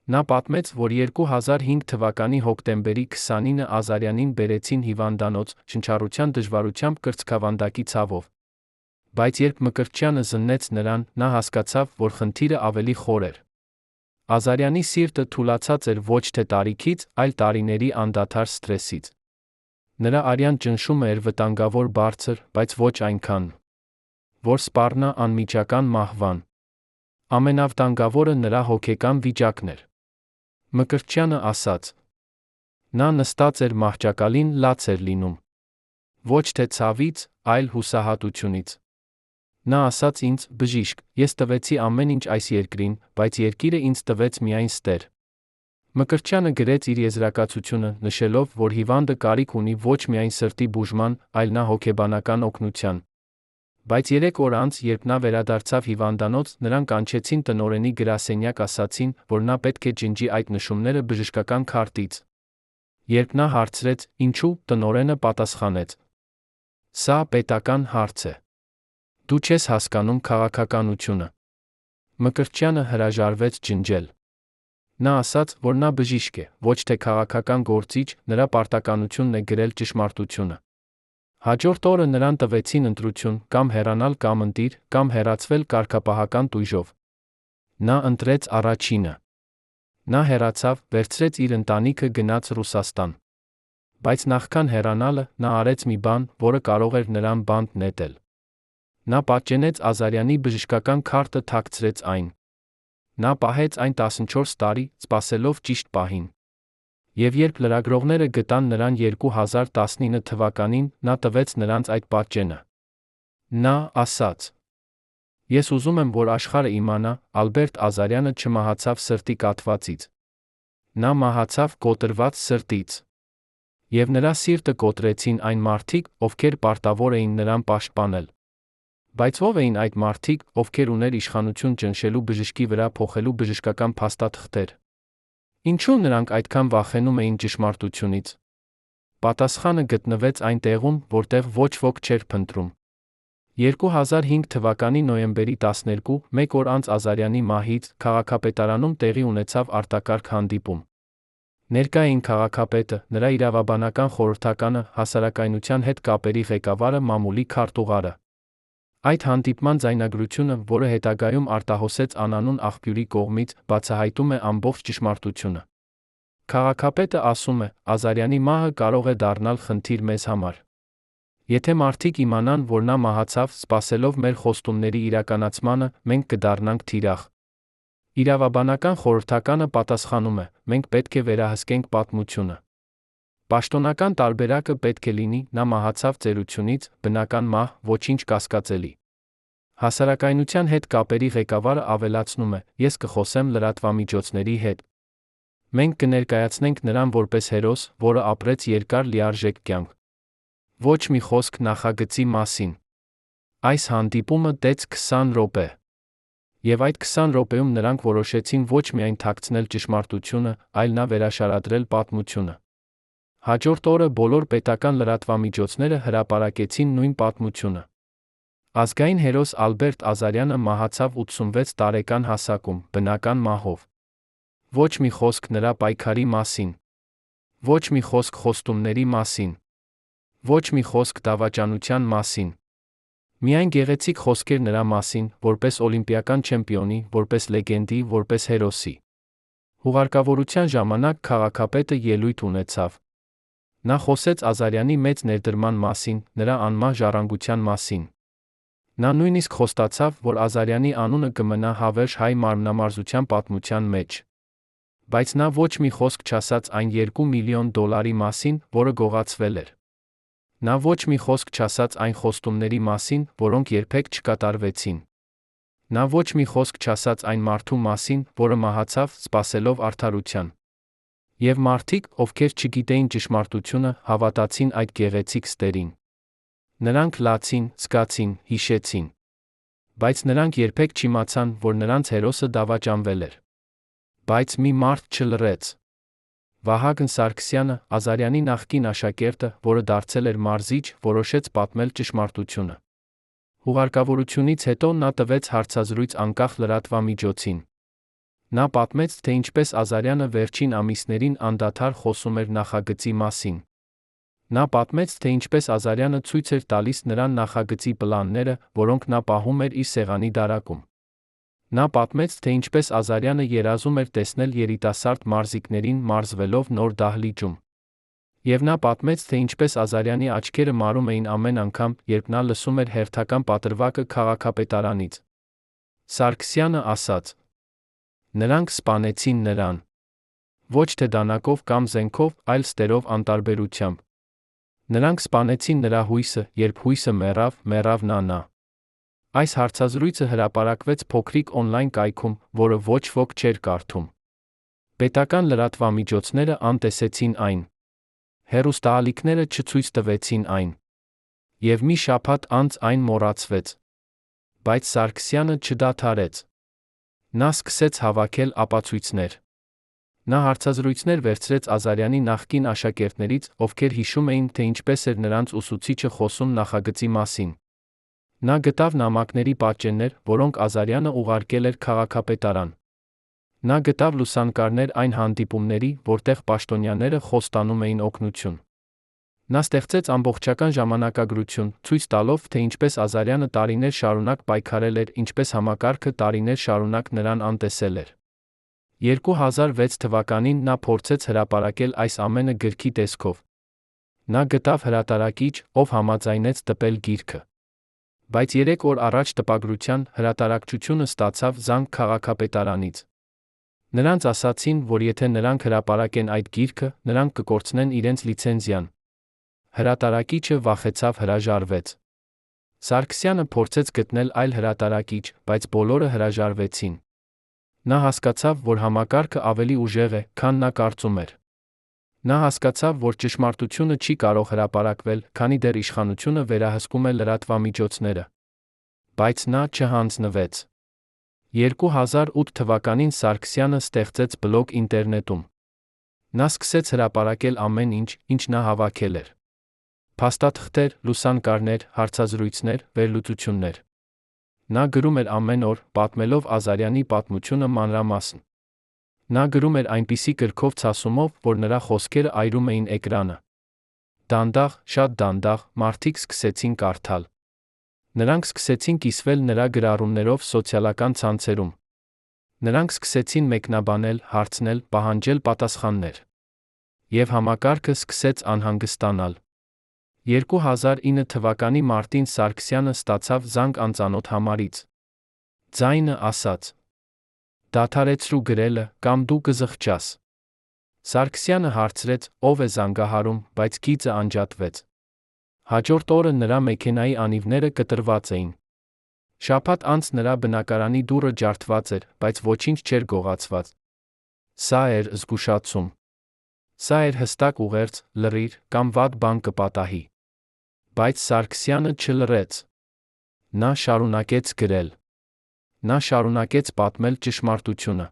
Նա պատմեց, որ 2005 թվականի հոկտեմբերի 29-ը Ազարյանին բերեցին հիվանդանոց, շնչառության դժվարությամբ կրծքավանդակի ցավով։ Բայց երբ Մկրտչյանը զննեց նրան, նա հասկացավ, որ խնդիրը ավելի խոր էր։ Ազարյանի սիրտը թուլացած էր ոչ թե տարիքից, այլ տարիների անդադար սթրեսից։ Նրա արյան ճնշումը էր վտանգավոր բարձր, բայց ոչ այնքան, որ սպառնա անմիջական մահվան։ Ամենավտանգավորը նրա հոգեկան վիճակն էր։ Մկրտչյանը ասաց. նա նստած էր մահճակալին, լաց էր լինում։ Ոչ թե ցավից, այլ հուսահատությունից։ Նա ասաց ինձ, բժիշկ, ես տվեցի ամեն ինչ այս երկրին, բայց երկիրը ինձ տվեց միայն ստեր։ Մկրտչյանը գրեց իր եզրակացությունը, նշելով, որ հիվանդը կարիք ունի ոչ միայն սրտի բուժման, այլ նա հոգեբանական օգնության։ Բայց 3 օր անց, երբ նա վերադարձավ հիվանդանոց, նրան կանչեցին տնօրենի գրասենյակ, ասացին, որ նա պետք է ջնջի այդ նշումները բժշկական քարտից։ Երբ նա հարցրեց, ինչու, տնօրենը պատասխանեց. «Սա պետական հարց է։ Դու չես հասկանում քաղաքականությունը»։ Մկրտչյանը հրաժարվեց ջնջել։ Նա ասաց, որ նա բժիշկ է, ոչ թե քաղաքական գործիչ, նրա պարտականությունն է գրել ճշմարտությունը։ Հաջորդ օրը նրան տվեցին ընտրություն, կամ հեռանալ կամ ընտիր, կամ հեռացվել կարգապահական տույժով։ Նա ընտրեց առաջինը։ Նա հեռացավ, վերցրեց իր ընտանիքը, գնաց Ռուսաստան։ Բայց նախքան հեռանալը, նա արեց մի բան, որը կարող էր նրան բանտ նետել։ Նա պատճենեց Ազարյանի բժշկական քարտը, թաքցրեց այն։ Նա պահեց այն 14 տարի, սպասելով ճիշտ պահին։ Եվ երբ լրագրողները գտան նրան 2019 թվականին, նա տվեց նրանց այդ պատճենը։ Նա ասաց. «Ես ուզում եմ, որ աշխարհը իմանա, Ալբերտ Ազարյանը չմահացավ սրտի կաթվածից։ Նա մահացավ կոտրված սրտից։ Եվ նրա սիրտը կոտրեցին այն մարդիկ, ովքեր պարտավոր էին նրան պաշտպանել։ Բայց ո՞վ էին այդ մարդիկ, ովքեր ուներ իշխանություն ճնշելու բժշկի վրա, փոխելու բժշկական փաստաթղթեր։ Ինչու նրանք այդքան վախենում էին ճշմարտությունից։ Պատասխանը գտնվեց այն տեղում, որտեղ ոչ ոք չէր փնտրում։ 2005 թվականի նոյեմբերի 12, 1 օր անց Ազարյանի մահից, քաղաքապետարանում տեղի ունեցավ արտակարգ հանդիպում։ Ներկա էին քաղաքապետը, նրա իրավաբանական խորհրդականը, հասարակայնության հետ կապերի ղեկավարը, մամուլի քարտուղարը։ Այդ հանդիպման ձայնագրությունը, որը հետագայում արտահոսեց անանուն աղբյուրի կողմից, բացահայտում է ամբողջ ճշմարտությունը։ Քաղաքապետը ասում է, Ազարյանի մահը կարող է դառնալ խնդիր մեզ համար։ Եթե մարդիկ իմանան, որ նա մահացավ, սպասելով մեր խոստումների իրականացմանը, մենք կդառնանք թիրախ։ Իրավաբանական խորհրդականը պատասխանում է, մենք պետք է վերահսկենք պատմությունը։ Պաշտոնական տարբերակը պետք է լինի, նա մահացավ ծերությունից, բնական մահ, ոչինչ կասկածելի։ Հասարակայնության հետ կապերի ղեկավարը ավելացնում է, ես կխոսեմ լրատվամիջոցների հետ։ Մենք կներկայացնենք նրան որպես հերոս, որը ապրեց երկար լիարժեք կյանք։ Ոչ մի խոսք նախագծի մասին։ Այս հանդիպումը տեց 20 րոպե։ Եվ այդ 20 րոպեում նրանք որոշեցին ոչ միայն թաքցնել ճշմարտությունը, այլ նա վերաշարադրել պատմությունը։ Հաջորդ օրը բոլոր պետական լրատվամիջոցները հրապարակեցին նույն պատմությունը։ Ազգային հերոս Ալբերտ Ազարյանը մահացավ 86 տարեկան հասակում, բնական մահով։ Ոչ մի խոսք նրա պայքարի մասին։ Ոչ մի խոսք խոստումների մասին։ Ոչ մի խոսք դավաճանության մասին։ Միայն գեղեցիկ խոսքեր նրա մասին, որպես օլիմպիական չեմպիոնի, որպես լեգենդի, որպես հերոսի։ Հուղարկավորության ժամանակ քաղաքապետը ելույթ ունեցավ։ Նա խոսեց Ազարյանի մեծ ներդրման մասին, նրա անմահ ժառանգության մասին։ Նա նույնիսկ խոստացավ, որ Ազարյանի անունը կմնա հավերժ հայ մարմնամարզության պատմության մեջ։ Բայց նա ոչ մի խոսք չասաց այն $2 միլիոն մասին, որը գողացվել էր։ Նա ոչ մի խոսք չասաց այն խոստումների մասին, որոնք երբեք չկատարվեցին։ Նա ոչ մի խոսք չասաց այն մարդու մասին, որը մահացավ, սպասելով արդարության։ Եվ մարդիկ, ովքեր չգիտեին ճշմարտությունը, հավատացին այդ գեղեցիկ ստերին։ Նրանք լացին, զգացին, հիշեցին։ Բայց նրանք երբեք չիմացան, որ նրանց հերոսը դավաճանվել էր։ Բայց մի մարդ չլռեց։ Վահագն Սարգսյանը, Ազարյանի նախկին աշակերտը, որը դարձել էր մարզիչ, որոշեց պատմել ճշմարտությունը։ Հուղարկավորությունից հետո նա տվեց հարցազրույց անկախ լրատվամիջոցին։ Նա պատմեց, թե ինչպես Ազարյանը վերջին ամիսներին անդադար խոսում էր նախագծի մասին։ Նա պատմեց, թե ինչպես Ազարյանը ցույց էր տալիս նրան նախագծի պլանները, որոնք նա պահում էր իր սեղանի դարակում։ Նա պատմեց, թե ինչպես Ազարյանը երազում էր տեսնել երիտասարդ մարզիկներին մարզվելով նոր դահլիճում։ Եվ նա պատմեց, թե ինչպես Ազարյանի աչքերը մարում էին ամեն անգամ, երբ նա լսում էր հերթական պատրվակը քաղաքապետարանից։ Սարգսյանը ասաց. Նրանք սպանեցին նրան։ Ոչ թե դանակով կամ զենքով, այլ ստերով անտարբերությամբ։ Նրանք սպանեցին նրա հույսը, երբ հույսը մեռավ նա։ Այս հարցազրույցը հրապարակվեց փոքրիկ օնլայն կայքում, որը ոչ ոք չէր կարդում։ Պետական լրատվամիջոցները անտեսեցին այն։ Հեռուստաալիքները չցույց տվեցին այն։ Եվ մի շաբաթ անց այն մոռացվեց։ Բայց Սարգսյանը չդադարեց։ Նա սկսեց հավաքել ապացույցներ։ Նա հարցազրույցներ վերցրեց Ազարյանի նախկին աշակերտներից, ովքեր հիշում էին, թե ինչպես էր նրանց ուսուցիչը խոսում նախագծի մասին։ Նա գտավ նամակների պատճեններ, որոնք Ազարյանը ուղարկել էր քաղաքապետարան։ Նա գտավ լուսանկարներ այն հանդիպումների, որտեղ պաշտոնյաները խոստանում էին օգնություն։ Նա ստեղծեց ամբողջական ժամանակագրություն, ցույց տալով, թե ինչպես Ազարյանը տարիներ շարունակ պայքարել էր, ինչպես համակարգը տարիներ շարունակ նրան անտեսել էր։ 2006 թվականին նա փորձեց հրապարակել այս ամենը գրքի տեսքով։ Նա գտավ հրատարակիչ, ով համաձայնեց տպել գիրքը։ Բայց 3 օր առաջ տպագրության հրատարակչությունը ստացավ զանգ քաղաքապետարանից։ Նրանց ասացին, որ եթե նրանք հրապարակեն այդ գիրքը, նրանք կկորցնեն իրենց լիցենզիան։ Հրատարակիչը վախեցավ, հրաժարվեց։ Սարգսյանը փորձեց գտնել այլ հրատարակիչ, բայց բոլորը հրաժարվեցին։ Նա հասկացավ, որ համակարգը ավելի ուժեղ է, քան նա կարծում էր։ Նա հասկացավ, որ ճշմարտությունը չի կարող հրապարակվել, քանի դեռ իշխանությունը վերահսկում է լրատվամիջոցները։ Բայց նա չհանձնվեց։ 2008 թվականին Սարգսյանը ստեղծեց բլոգ ինտերնետում։ Նա սկսեց հրապարակել ամեն ինչ, ինչ նա հավաքել էր։ Փաստաթղթեր, լուսանկարներ, հարցազրույցներ, վերլուծություններ։ Նա գրում էր ամեն օր, պատմելով Ազարյանի պատմությունը մանրամասն։ Նա գրում էր այնպիսի կրքով ցասումով, որ նրա խոսքերը այրում էին էկրանը։ Դանդաղ, շատ դանդաղ, մարդիկ սկսեցին կարդալ։ Նրանք սկսեցին կիսվել նրա գրառումներով սոցիալական ցանցերում։ Նրանք սկսեցին մեկնաբանել, հարցնել, պահանջել պատասխաններ։ Եվ համակարգը սկսեց անհանգստանալ։ 2009 թվականի մարտին Սարգսյանը ստացավ զանգ անծանոթ համարից։ Ձայնը ասաց. «Դադարեցրու գրելը, կամ դու կզղջաս»։ Սարգսյանը հարցրեց, ով է զանգահարում, բայց գիծը անջատվեց։ Հաջորդ օրը նրա մեքենայի անիվները կտրված էին։ Շաբաթ անց նրա բնակարանի դուռը ջարդված էր, բայց ոչինչ չէր գողացված։ Սա էր զգուշացում։ Սա էր հստակ ուղերձ, լռիր, կամ վատ բան կպատահի։ Բայց Սարգսյանը չլռեց։ Նա շարունակեց գրել։ Նա շարունակեց պատմել ճշմարտությունը։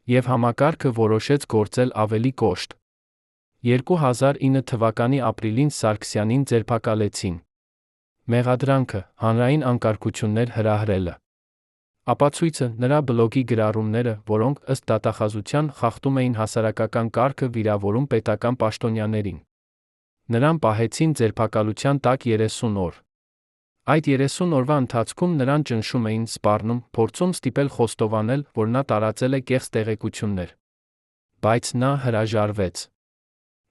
Եվ համակարգը որոշեց գործել ավելի կոշտ։ 2009 թվականի ապրիլին Սարգսյանին ձերբակալեցին։ Մեղադրանքը՝ հանրային անկարգություններ հրահրելը։ Ապացույցը՝ նրա բլոգի գրառումները, որոնք ըստ դատախազության խախտում էին հասարակական կարգը, վիրավորում պետական պաշտոնյաներին։ Նրան պահեցին ձերբակալության տակ 30 օր։ Այդ 30 օրվա ընթացքում նրան ճնշում էին, սպառնում, փորձում ստիպել խոստովանել, որ նա տարածել է կեղծ տեղեկություններ։ Բայց նա հրաժարվեց։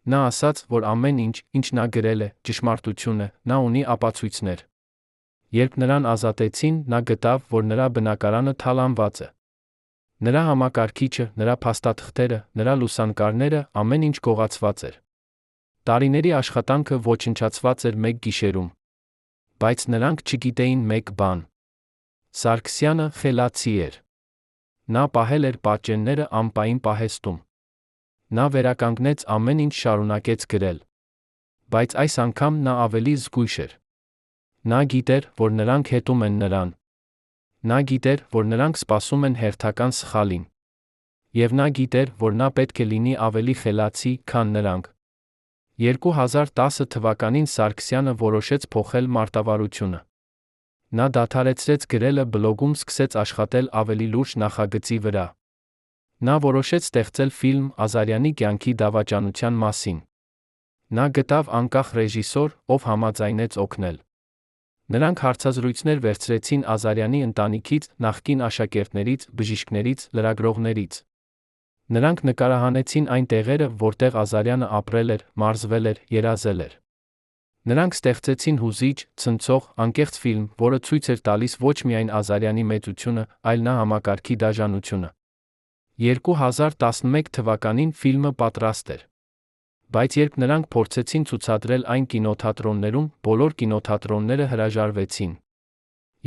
Նա ասաց, որ ամեն ինչ, ինչ նա գրել է, ճշմարտություն է, նա ունի ապացույցներ։ Երբ նրան ազատեցին, նա գտավ, որ նրա բնակարանը թալանված է։ Նրա համակարգիչը, նրա փաստաթղթերը, նրա լուսանկարները, ամեն ինչ գողացված էր։ Տարիների աշխատանքը ոչնչացված էր մեկ գիշերում։ Բայց նրանք չգիտեին մեկ բան. Սարգսյանը խելացի էր։ Նա պահել էր պատճենները անպային պահեստում։ Նա վերականգնեց ամեն ինչ, շարունակեց գրել։ Բայց այս անգամ նա ավելի զգույշ էր։ Նա գիտեր, որ նրանք հետում են նրան։ Նա գիտեր, որ նրանք սպասում են հերթական սխալին։ Եվ նա գիտեր, որ նա պետք է լինի ավելի խելացի, քան նրանք։ 2010 թվականին Սարգսյանը որոշեց փոխել մարտավարությունը։ Նա դադարեցրեց գրելը, բլոգում սկսեց աշխատել ավելի լուրջ նախագծի վրա։ Նա որոշեց ստեղծել ֆիլմ Ազարյանի կյանքի դավաճանության մասին։ Նա գտավ անկախ ռեժիսոր, ով համաձայնեց օգնել։ Նրանք հարցազրույցներ վերցրեցին Ազարյանի ընտանիքից, նախկին աշակերտներից, բժիշկներից, լրագրողներից։ Նրանք նկարահանեցին այն տեղերը, որտեղ Ազարյանը ապրել էր, մարզվել էր, երազել էր։ Նրանք ստեղծեցին հուզիչ, ցնցող, անկեղծ ֆիլմ, որը ցույց էր տալիս ոչ միայն Ազարյանի մեծությունը, այլ նա համակարգի դաժանությունը։ 2011 թվականին ֆիլմը պատրաստ էր։ Բայց երբ նրանք փորձեցին ցուցադրել այն կինոթատրոններում, բոլոր կինոթատրոնները հրաժարվեցին։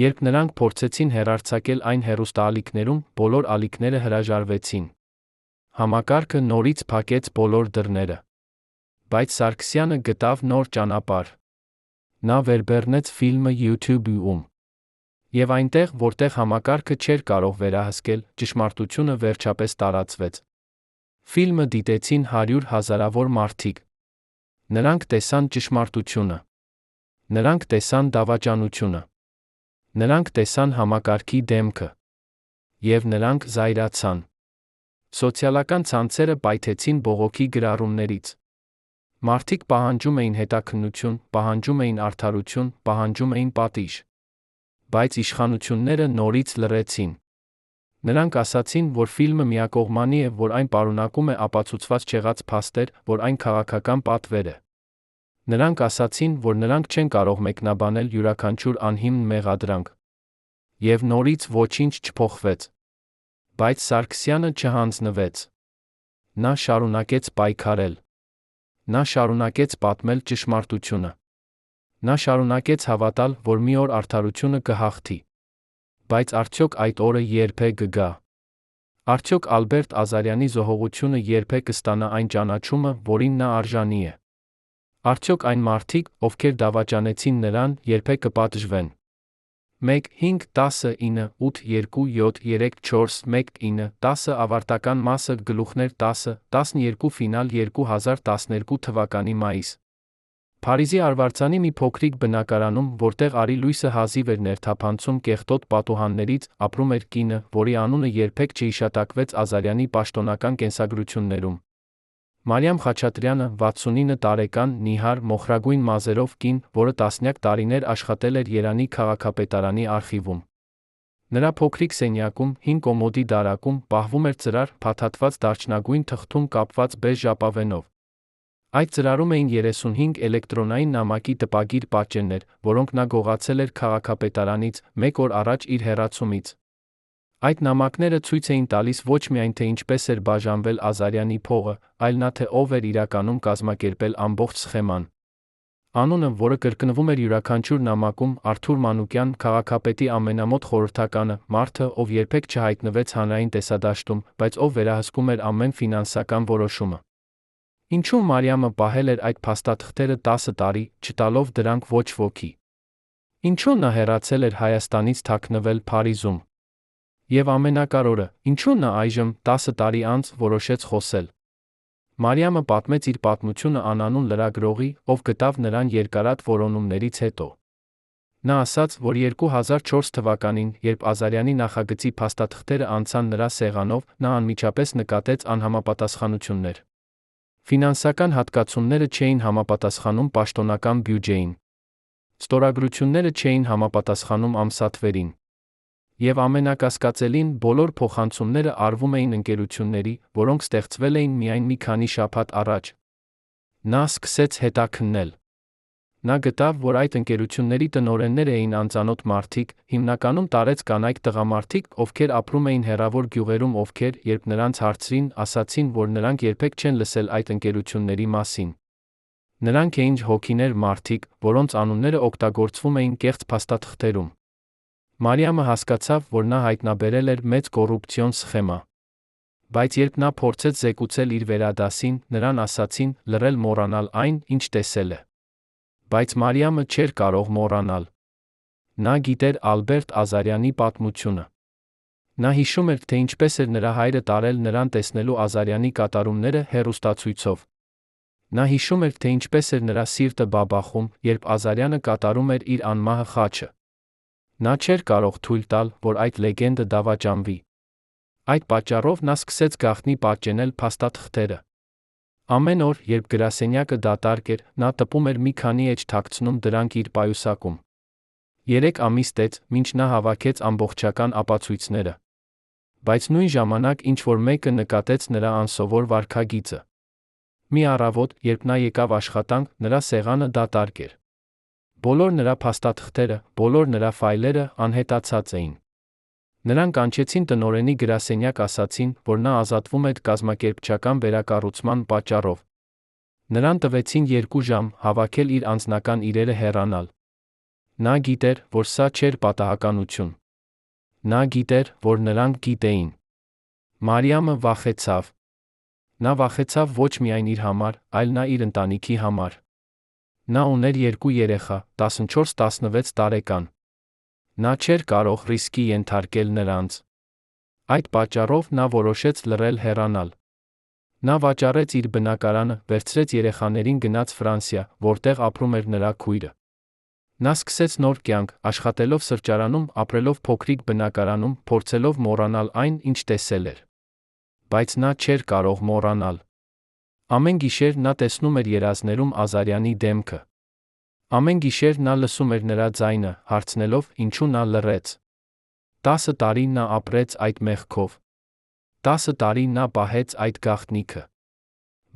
Երբ նրանք փորձեցին հեռարձակել այն հեռուստաալիքներում, բոլոր ալիքները հրաժարվեցին։ Համակարգը նորից փակեց բոլոր դռները։ Բայց Սարգսյանը գտավ նոր ճանապարհ։ Նա վերբեռնեց ֆիլմը YouTube-ում։ Եվ այնտեղ, որտեղ համակարգը չէր կարող վերահսկել, ճշմարտությունը վերջապես տարածվեց։ Ֆիլմը դիտեցին 100 հազարավոր մարդիկ։ Նրանք տեսան ճշմարտությունը։ Նրանք տեսան դավաճանությունը։ Նրանք տեսան համակարգի դեմքը։ Եվ նրանք զայրացան։ Սոցիալական ցանցերը պայթեցին բողոքի գրառումներից։ Մարդիկ պահանջում էին հետաքննություն, պահանջում էին արդարություն, պահանջում էին պատիժ։ Բայց իշխանությունները նորից լռեցին։ Նրանք ասացին, որ ֆիլմը միակողմանի է, որ այն պարունակում է ապացուցված չեղած փաստեր, որ այն քաղաքական պատվեր է։ Նրանք ասացին, որ նրանք չեն կարող մեկնաբանել յուրաքանչյուր անհիմն մեղադրանք։ Եվ նորից ոչինչ չփոխվեց։ Բայց Սարգսյանը չհանձնվեց։ Նա շարունակեց պայքարել։ Նա շարունակեց պատմել ճշմարտությունը։ Նա շարունակեց հավատալ, որ մի օր արդարությունը կհաղթի։ Բայց արդյոք այդ օրը երբ է կգա։ Արդյոք Ալբերտ Ազարյանի զոհողությունը երբ է կստանա այն ճանաչումը, որին նա արժանի է։ Արդյոք այն մարդիկ, ովքեր դավաճանեցին նրան, երբ է կպատժվեն։ 1, 5, 10, 9, 8, 2, 7, 3, 4, 1, 9, 10 ավարտական մասը, գլուխներ 10, 12 ֆինալ 2012 թվականի մայիս։ Փարիզի Արվարձանի մի փոքրիկ բնակարանում, որտեղ արի լույսը հազիվ էր ներթափանցում կեղտոտ պատուհաններից, ապրում էր կինը, որի անունը երբեք չհիշատակվեց Ազարյանի պաշտոնական կենսագրություններում։ Մարիամ Խաչատրյանը, 69 տարեկան, նիհար, մոխրագույն մազերով կին, որը տասնյակ տարիներ աշխատել էր Երանի քաղաքապետարանի արխիվում։ Նրա փոքրիկ սենյակում, հին կոմոդի դարակում, պահվում էր ծրար, փաթաթված դարչնագույն թղթում կապված բեժ ժապավենով։ Այդ ծրարում էին 35 էլեկտրոնային նամակի տպագիր պատճեններ, որոնք նա գողացել էր քաղաքապետարանից 1 օր առաջ իր հեռացումից։ Այդ նամակները ցույց էին տալիս ոչ միայն թե ինչպես էր բաժանվել Ազարյանի փողը, այլ նա թե ով էր իրականում կազմակերպել ամբողջ սխեման։ Անունը, որը կրկնվում էր յուրաքանչյուր նամակում, Արթուր Մանուկյան, քաղաքապետի ամենամոտ խորհրդականը, մարդը, ով երբեք չհայտնվեց հանրային տեսադաշտում, բայց ով վերահսկում էր ամեն ֆինանսական որոշումը։ Ինչու Մարիամը պահել էր այդ փաստաթղթերը 10 տարի, չտալով դրանք ոչ ոքի։ Ինչու նա հեռացել էր Հայաստանից թաքնվել Փարիզում։ Եվ ամենակարևորը, ինչու նա այժմ, 10 տարի անց, որոշեց խոսել։ Մարիամը պատմեց իր պատմությունը անանուն լրագրողի, ով գտավ նրան երկարատ որոնումներից հետո։ Նա ասաց, որ 2004 թվականին, երբ Ազարյանի նախագծի փաստաթղթերը անցան նրա սեղանով, նա անմիջապես նկատեց անհամապատասխանություններ։ Ֆինանսական հատկացումները չէին համապատասխանում պաշտոնական բյուջեին։ Ստորագրությունները չէին համապատասխանում ամսաթվերին։ Եվ ամենակասկածելին, բոլոր փոխանցումները արվում էին ընկերությունների, որոնք ստեղծվել էին միայն մի քանի շաբաթ առաջ։ Նա սկսեց հետաքննել։ Նա գտավ, որ այդ ընկերությունների տնօրենները էին անծանոթ մարդիկ, հիմնականում տարեց կանայք տղամարդիկ, ովքեր ապրում էին հեռավոր գյուղերում, ովքեր, երբ նրանց հարցրին, ասացին, որ նրանք երբեք չեն լսել այդ ընկերությունների մասին։ Նրանք էին հոգիներ մարդիկ, որոնց անունները օգտագործվում էին կեղծ փաստաթղթերում։ Մարիամը հասկացավ, որ նա հայտնաբերել էր մեծ կոռուպցիոն սխեմա։ Բայց երբ նա փորձեց զեկուցել իր վերադասին, նրան ասացին լռել մոռանալ այն, ինչ տեսել է։ Բայց Մարիամը չէր կարող մոռանալ։ Նա գիտեր Ալբերտ Ազարյանի պատմությունը։ Նա հիշում էր, թե ինչպես էր նրա հայրը տարել նրան տեսնելու Ազարյանի կատարումները հեռուստացույցով։ Նա հիշում էր, թե ինչպես էր նրա սիրտը բաբախում, երբ Ազարյանը կատարում էր իր անմահը խաչը։ Նա չէր կարող թույլ տալ, որ այդ լեգենդը դավաճանվի։ Այդ պատճառով նա սկսեց գաղտնի պատճենել փաստաթղթերը։ Ամեն օր, երբ գրասենյակը դատարկ էր, նա տպում էր մի քանի էջ թաքցնում դրանք իր պայուսակում։ 3 ամիս տեց, մինչ նա հավաքեց ամբողջական ապացույցները։ Բայց նույն ժամանակ ինչ-որ մեկը նկատեց նրա անսովոր վարքագիծը։ Մի առավոտ, երբ նա եկավ աշխատանք, նրա սեղանը դատարկ էր։ Բոլոր նրա փաստաթղթերը, բոլոր նրա ֆայլերը անհետացած էին։ Նրան կանչեցին տնօրենի գրասենյակ, ասացին, որ նա ազատվում է կազմակերպչական վերակառուցման պատճառով։ Նրան տվեցին 2 ժամ հավաքել իր անձնական իրերը, հեռանալ։ Նա գիտեր, որ սա չէր պատահականություն։ Նա գիտեր, որ նրանք գիտեին։ Մարիամը վախեցավ։ Նա վախեցավ ոչ միայն իր համար, այլ նա իր ընտանիքի համար։ Նա ուներ 2 երեխա, 14-16 տարեկան։ Նա չէր կարող ռիսկի ենթարկել նրանց։ Այդ պատճառով նա որոշեց լռել, հեռանալ։ Նա վաճառեց իր բնակարանը, վերցրեց երեխաներին, գնաց Ֆրանսիա, որտեղ ապրում էր նրա քույրը։ Նա սկսեց նոր կյանք, աշխատելով սրճարանում, ապրելով փոքրիկ բնակարանում, փորձելով մոռանալ այն, ինչ տեսել էր։ Բայց նա չէր կարող մոռանալ։ Ամեն գիշեր նա տեսնում էր երազներում Ազարյանի դեմքը։ Ամեն գիշեր նա լսում էր նրա ձայնը, հարցնելով, ինչու նա լռեց։ 10 տարի նա ապրեց այդ մեղքով։ 10 տարի նա պահեց այդ գաղտնիքը։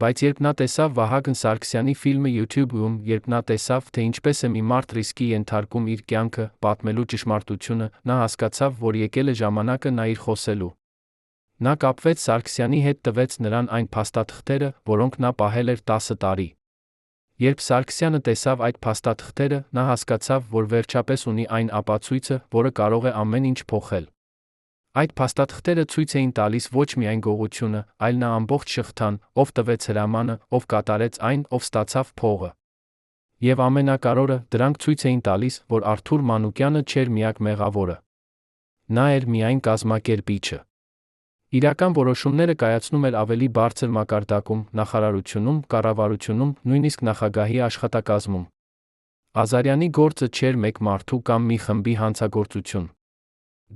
Բայց երբ նա տեսավ Վահագն Սարգսյանի ֆիլմը YouTube-ում, երբ նա տեսավ, թե ինչպես է մի մարդ ռիսկի ենթարկում իր կյանքը, պատմելու ճշմարտությունը, նա հասկացավ, որ եկել է ժամանակը նա իր խոսելու։ Նա կապվեց Սարգսյանի հետ, տվեց նրան այն փաստաթղթերը, որոնք նա պահել էր 10 տարի։ Երբ Սարգսյանը տեսավ այդ փաստաթղթերը, նա հասկացավ, որ վերջապես ունի այն ապացույցը, որը կարող է ամեն ինչ փոխել։ Այդ փաստաթղթերը ցույց էին տալիս ոչ միայն գողությունը, այլ նա ամբողջ շղթան, ով տվեց հրամանը, ով կատարեց այն, ով ստացավ փողը։ Եվ ամենակարևորը, դրանք ցույց էին տալիս, որ Արթուր Մանուկյանը չէր միակ մեղավորը։ Նա էր միայն կազմակերպիչը։ Իրական որոշումները կայացնում էր ավելի բարձր մակարդակում, նախարարությունում, կառավարությունում, նույնիսկ նախագահի աշխատակազմում։ Ազարյանի գործը չէր մեկ մարդու կամ մի խմբի հանցագործություն։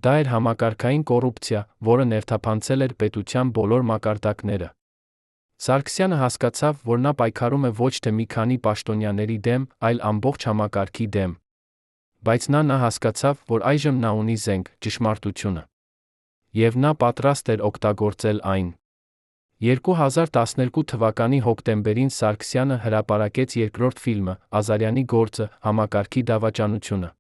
Դա էր համակարգային կոռուպցիա, որը ներթափանցել էր պետության բոլոր մակարդակները։ Սարգսյանը հասկացավ, որ նա պայքարում է ոչ թե մի քանի պաշտոնյաների դեմ, այլ ամբողջ համակարգի դեմ։ Բայց նա հասկացավ, որ այժմ նա ունի զենք՝ ճշմարտությունը։ Եվ նա պատրաստ էր օգտագործել այն։ 2012 թվականի հոկտեմբերին Սարգսյանը հրապարակեց երկրորդ ֆիլմը՝ Ազարյանի գործը, համակարգի դավաճանությունը։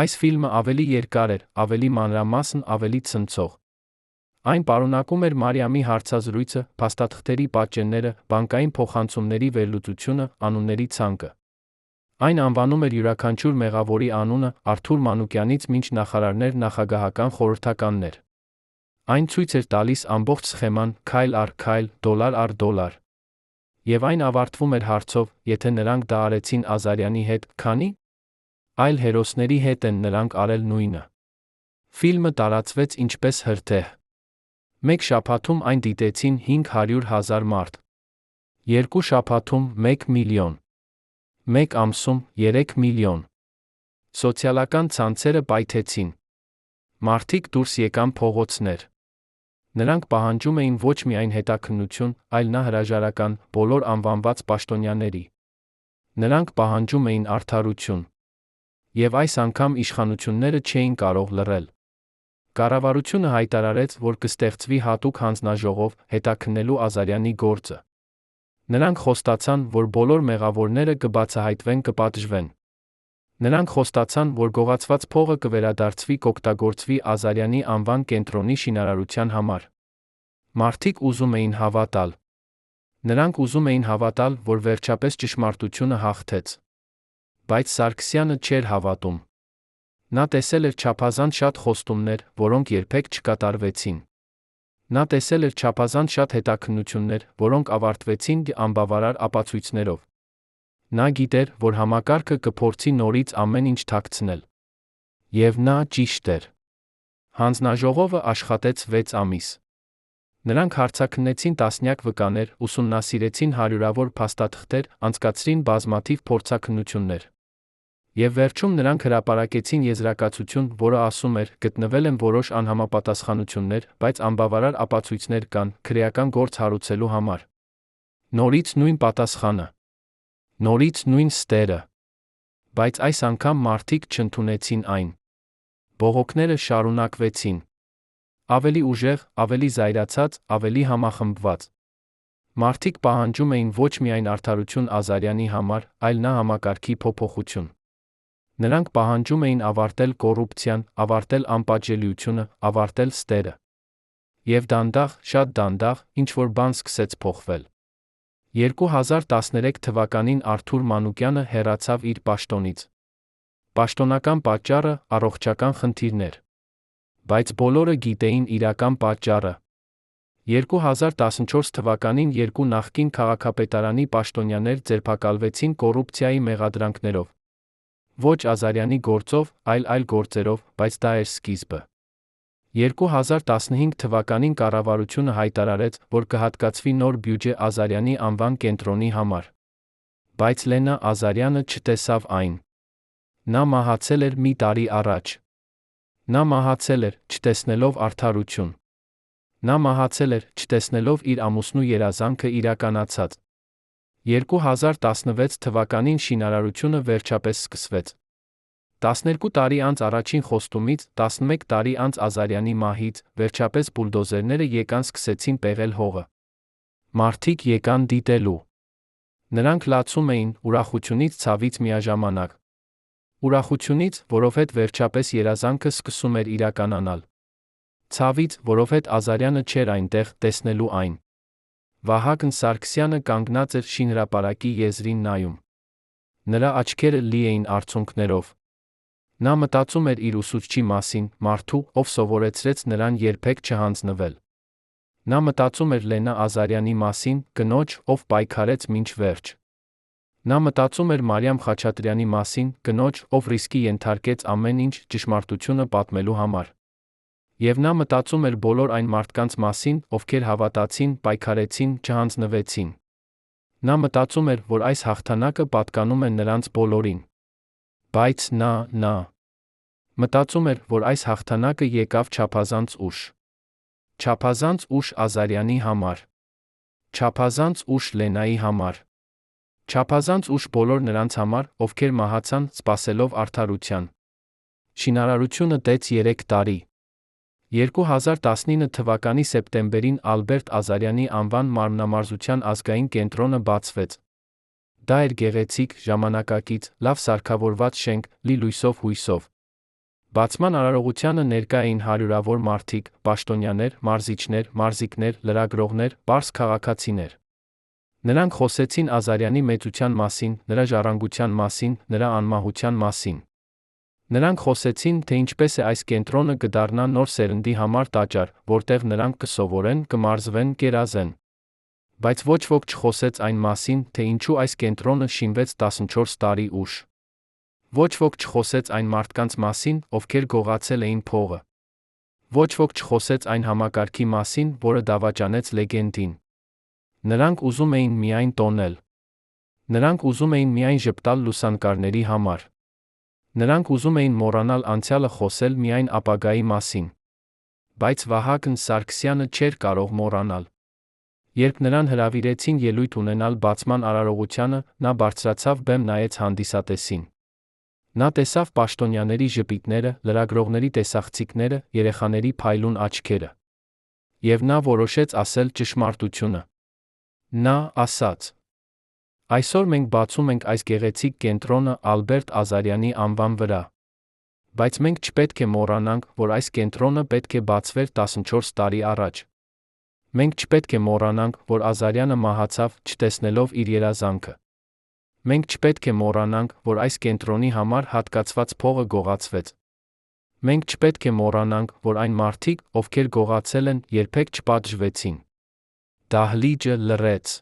Այս ֆիլմը ավելի երկար էր, ավելի մանրամասն, ավելի ցնցող։ Այն պարունակում էր Մարիամի հարցազրույցը, փաստաթղթերի պատճենները, բանկային փոխանցումների վերլուծությունը, անունների ցանկը։ Այն անվանում էր յուրաքանչյուր մեղավորի անունը՝ Արթուր Մանուկյանից մինչ նախարարներ, նախագահական խորհրդականներ։ Այն ցույց էր տալիս ամբողջ սխեման, քայլ առ քայլ, դոլար առ դոլար։ Եվ այն ավարտվում էր հարցով, եթե նրանք դա արեցին Ազարյանի հետ, քանի՞ այլ հերոսների հետ են նրանք արել նույնը։ Ֆիլմը տարածվեց ինչպես հրթեհ։ Մեկ շաբաթում այն դիտեցին 500,000 մարդ։ Երկու շաբաթում 1 միլիոն։ Մեկ ամսում 3 միլիոն։ Սոցիալական ցանցերը պայթեցին։ Մարդիկ դուրս եկան փողոցներ։ Նրանք պահանջում էին ոչ միայն հետաքննություն, այլ նա հրաժարական, բոլոր անվանված պաշտոնյաների։ Նրանք պահանջում էին արդարություն։ Եվ այս անգամ իշխանությունները չէին կարող լռել։ Կառավարությունը հայտարարեց, որ կստեղծվի հատուկ հանձնաժողով՝ հետաքննելու Ազարյանի գործը։ Նրանք խոստացան, որ բոլոր մեղավորները կբացահայտվեն, կպատժվեն։ Նրանք խոստացան, որ գողացված փողը կվերադարձվի, կօգտագործվի Ազարյանի անվան կենտրոնի շինարարության համար։ Մարդիկ ուզում էին հավատալ։ Նրանք ուզում էին հավատալ, որ վերջապես ճշմարտությունը հաղթեց։ Բայց Սարգսյանը չէր հավատում։ Նա տեսել էր չափազանց շատ խոստումներ, որոնք երբեք չկատարվեցին։ Նա տեսել էր չափազանց շատ հետաքննություններ, որոնք ավարտվեցին անբավարար ապացույցներով։ Նա գիտեր, որ համակարգը կփորձի նորից ամեն ինչ թաքցնել։ Եվ նա ճիշտ էր։ Հանձնաժողովը աշխատեց 6 ամիս։ Նրանք հարցաքննեցին տասնյակ վկաներ, ուսումնասիրեցին հարյուրավոր փաստաթղթեր, անցկացրին բազմաթիվ փորձաքննություններ։ Եվ վերջում նրանք հրապարակեցին եզրակացություն, որը ասում էր՝ գտնվել են որոշ անհամապատասխանություններ, բայց անբավարար ապացույցներ կան քրեական գործ հարուցելու համար։ Նորից նույն պատասխանը։ Նորից նույն ստերը։ Բայց այս անգամ մարդիկ չընդունեցին այն։ Բողոքները շարունակվեցին։ Ավելի ուժեղ, ավելի զայրացած, ավելի համախմբված։ Մարդիկ պահանջում էին ոչ միայն արդարություն Ազարյանի համար, այլ նա համակարգի փոփոխություն։ Նրանք պահանջում էին ավարտել կոռուպցիան, ավարտել անպատժելիությունը, ավարտել ստերը։ Եվ դանդաղ, շատ դանդաղ, ինչ-որ բան սկսեց փոխվել։ 2013 թվականին Արթուր Մանուկյանը հեռացավ իր պաշտոնից։ Պաշտոնական պատճառը՝ առողջական խնդիրներ։ Բայց բոլորը գիտեին իրական պատճառը։ 2014 թվականին երկու նախկին քաղաքապետարանի պաշտոնյաներ ձերբակալվեցին կոռուպցիայի մեղադրանքներով։ Ոչ Ազարյանի գործով, այլ գործերով, բայց դա էր սկիզբը։ 2015 թվականին կառավարությունը հայտարարեց, որ կհատկացվի նոր բյուջե Ազարյանի անվան կենտրոնի համար։ Բայց Լենա Ազարյանը չտեսավ այն։ Նա մահացել էր մի տարի առաջ։ Նա մահացել էր, չտեսնելով արդարություն։ Նա մահացել էր, չտեսնելով իր ամուսնու երազանքը իրականացած։ 2016 թվականին շինարարությունը վերջապես սկսվեց։ 12 տարի անց առաջին խոստումից, 11 տարի անց Ազարյանի մահից, վերջապես բուլդոզերները եկան սկսեցին պեղել հողը։ Մարդիկ եկան դիտելու։ Նրանք լացում էին ուրախությունից, ցավից միաժամանակ։ Ուրախությունից, որովհետև վերջապես երազանքը սկսում էր իրականանալ։ Ցավից, որովհետև Ազարյանը չէր այնտեղ, տեսնելու այն։ Վահագն Սարգսյանը կանգնած էր շինհրապարակի եզրին նայում։ Նրա աչքերը լի էին արցունքներով։ Նա մտածում էր իր ուսուցչի մասին, մարդու, ով սովորեցրեց նրան երբեք չհանձնվել։ Նա մտածում էր Լենա Ազարյանի մասին, կնոջ, ով պայքարեց մինչ վերջ։ Նա մտածում էր Մարիամ Խաչատրյանի մասին, կնոջ, ով ռիսկի ենթարկեց ամեն ինչ ճշմարտությունը պատմելու համար։ Եվ նա մտածում էր բոլոր այն մարդկանց մասին, ովքեր հավատացին, պայքարեցին, չհանձնվեցին։ Նա մտածում էր, որ այս հաղթանակը պատկանում է նրանց բոլորին։ Բայց նա մտածում էր, որ այս հաղթանակը եկավ չափազանց ուշ։ Չափազանց ուշ Ազարյանի համար։ Չափազանց ուշ Լենայի համար։ Չափազանց ուշ բոլոր նրանց համար, ովքեր մահացան, սպասելով արդարության։ Շինարարությունը տեց 3 տարի։ 2019 թվականի սեպտեմբերին Ալբերտ Ազարյանի անվան մարմնամարզության ազգային կենտրոնը բացվեց։ Դա էր գեղեցիկ, ժամանակակից, լավ սարքավորված շենք, լի լույսով հույսով։ Բացման արարողությանը ներկա էին հարյուրավոր մարդիկ, պաշտոնյաներ, մարզիչներ, մարզիկներ, լրագրողներ, պարզ քաղաքացիներ։ Նրանք խոսեցին Ազարյանի մեծության մասին, նրա ժառանգության մասին, նրա անմահության մասին։ Նրանք խոսեցին, թե ինչպես է այս կենտրոնը կդառնա նոր սերնդի համար տաճար, որտեղ նրանք կսովորեն, կմարզվեն, կերազեն։ Բայց ոչ ոք չխոսեց այն մասին, թե ինչու այս կենտրոնը շինվեց 14 տարի ուշ։ Ոչ ոք չխոսեց այն մարդկանց մասին, ովքեր գողացել էին փողը։ Ոչ ոք չխոսեց այն համակարգի մասին, որը դավաճանեց լեգենդին։ Նրանք ուզում էին միայն տոնել։ Նրանք ուզում էին միայն ժպտալ լուսանկարների համար։ Նրանք ուզում էին մոռանալ անցյալը, խոսել միայն ապագայի մասին։ Բայց Վահագն Սարգսյանը չէր կարող մոռանալ։ Երբ նրան հրավիրեցին ելույթ ունենալ բացման արարողությանը, նա բարձրացավ բեմ, նայեց հանդիսատեսին։ Նա տեսավ պաշտոնյաների ժպիտները, լրագրողների տեսախցիկները, երեխաների փայլուն աչքերը։ Եվ նա որոշեց ասել ճշմարտությունը։ Նա ասաց. «Այսօր մենք բացում ենք այս գեղեցիկ կենտրոնը Ալբերտ Ազարյանի անվան վրա։ Բայց մենք չպետք է մոռանանք, որ այս կենտրոնը պետք է բացվեր 14 տարի առաջ։ Մենք չպետք է մոռանանք, որ Ազարյանը մահացավ, չտեսնելով իր երազանքը։ Մենք չպետք է մոռանանք, որ այս կենտրոնի համար հատկացված փողը գողացվեց։ Մենք չպետք է մոռանանք, որ այն մարդիկ, ովքեր գողացել են, երբեք չպատժվեցին։ Դահլիճը լռեց։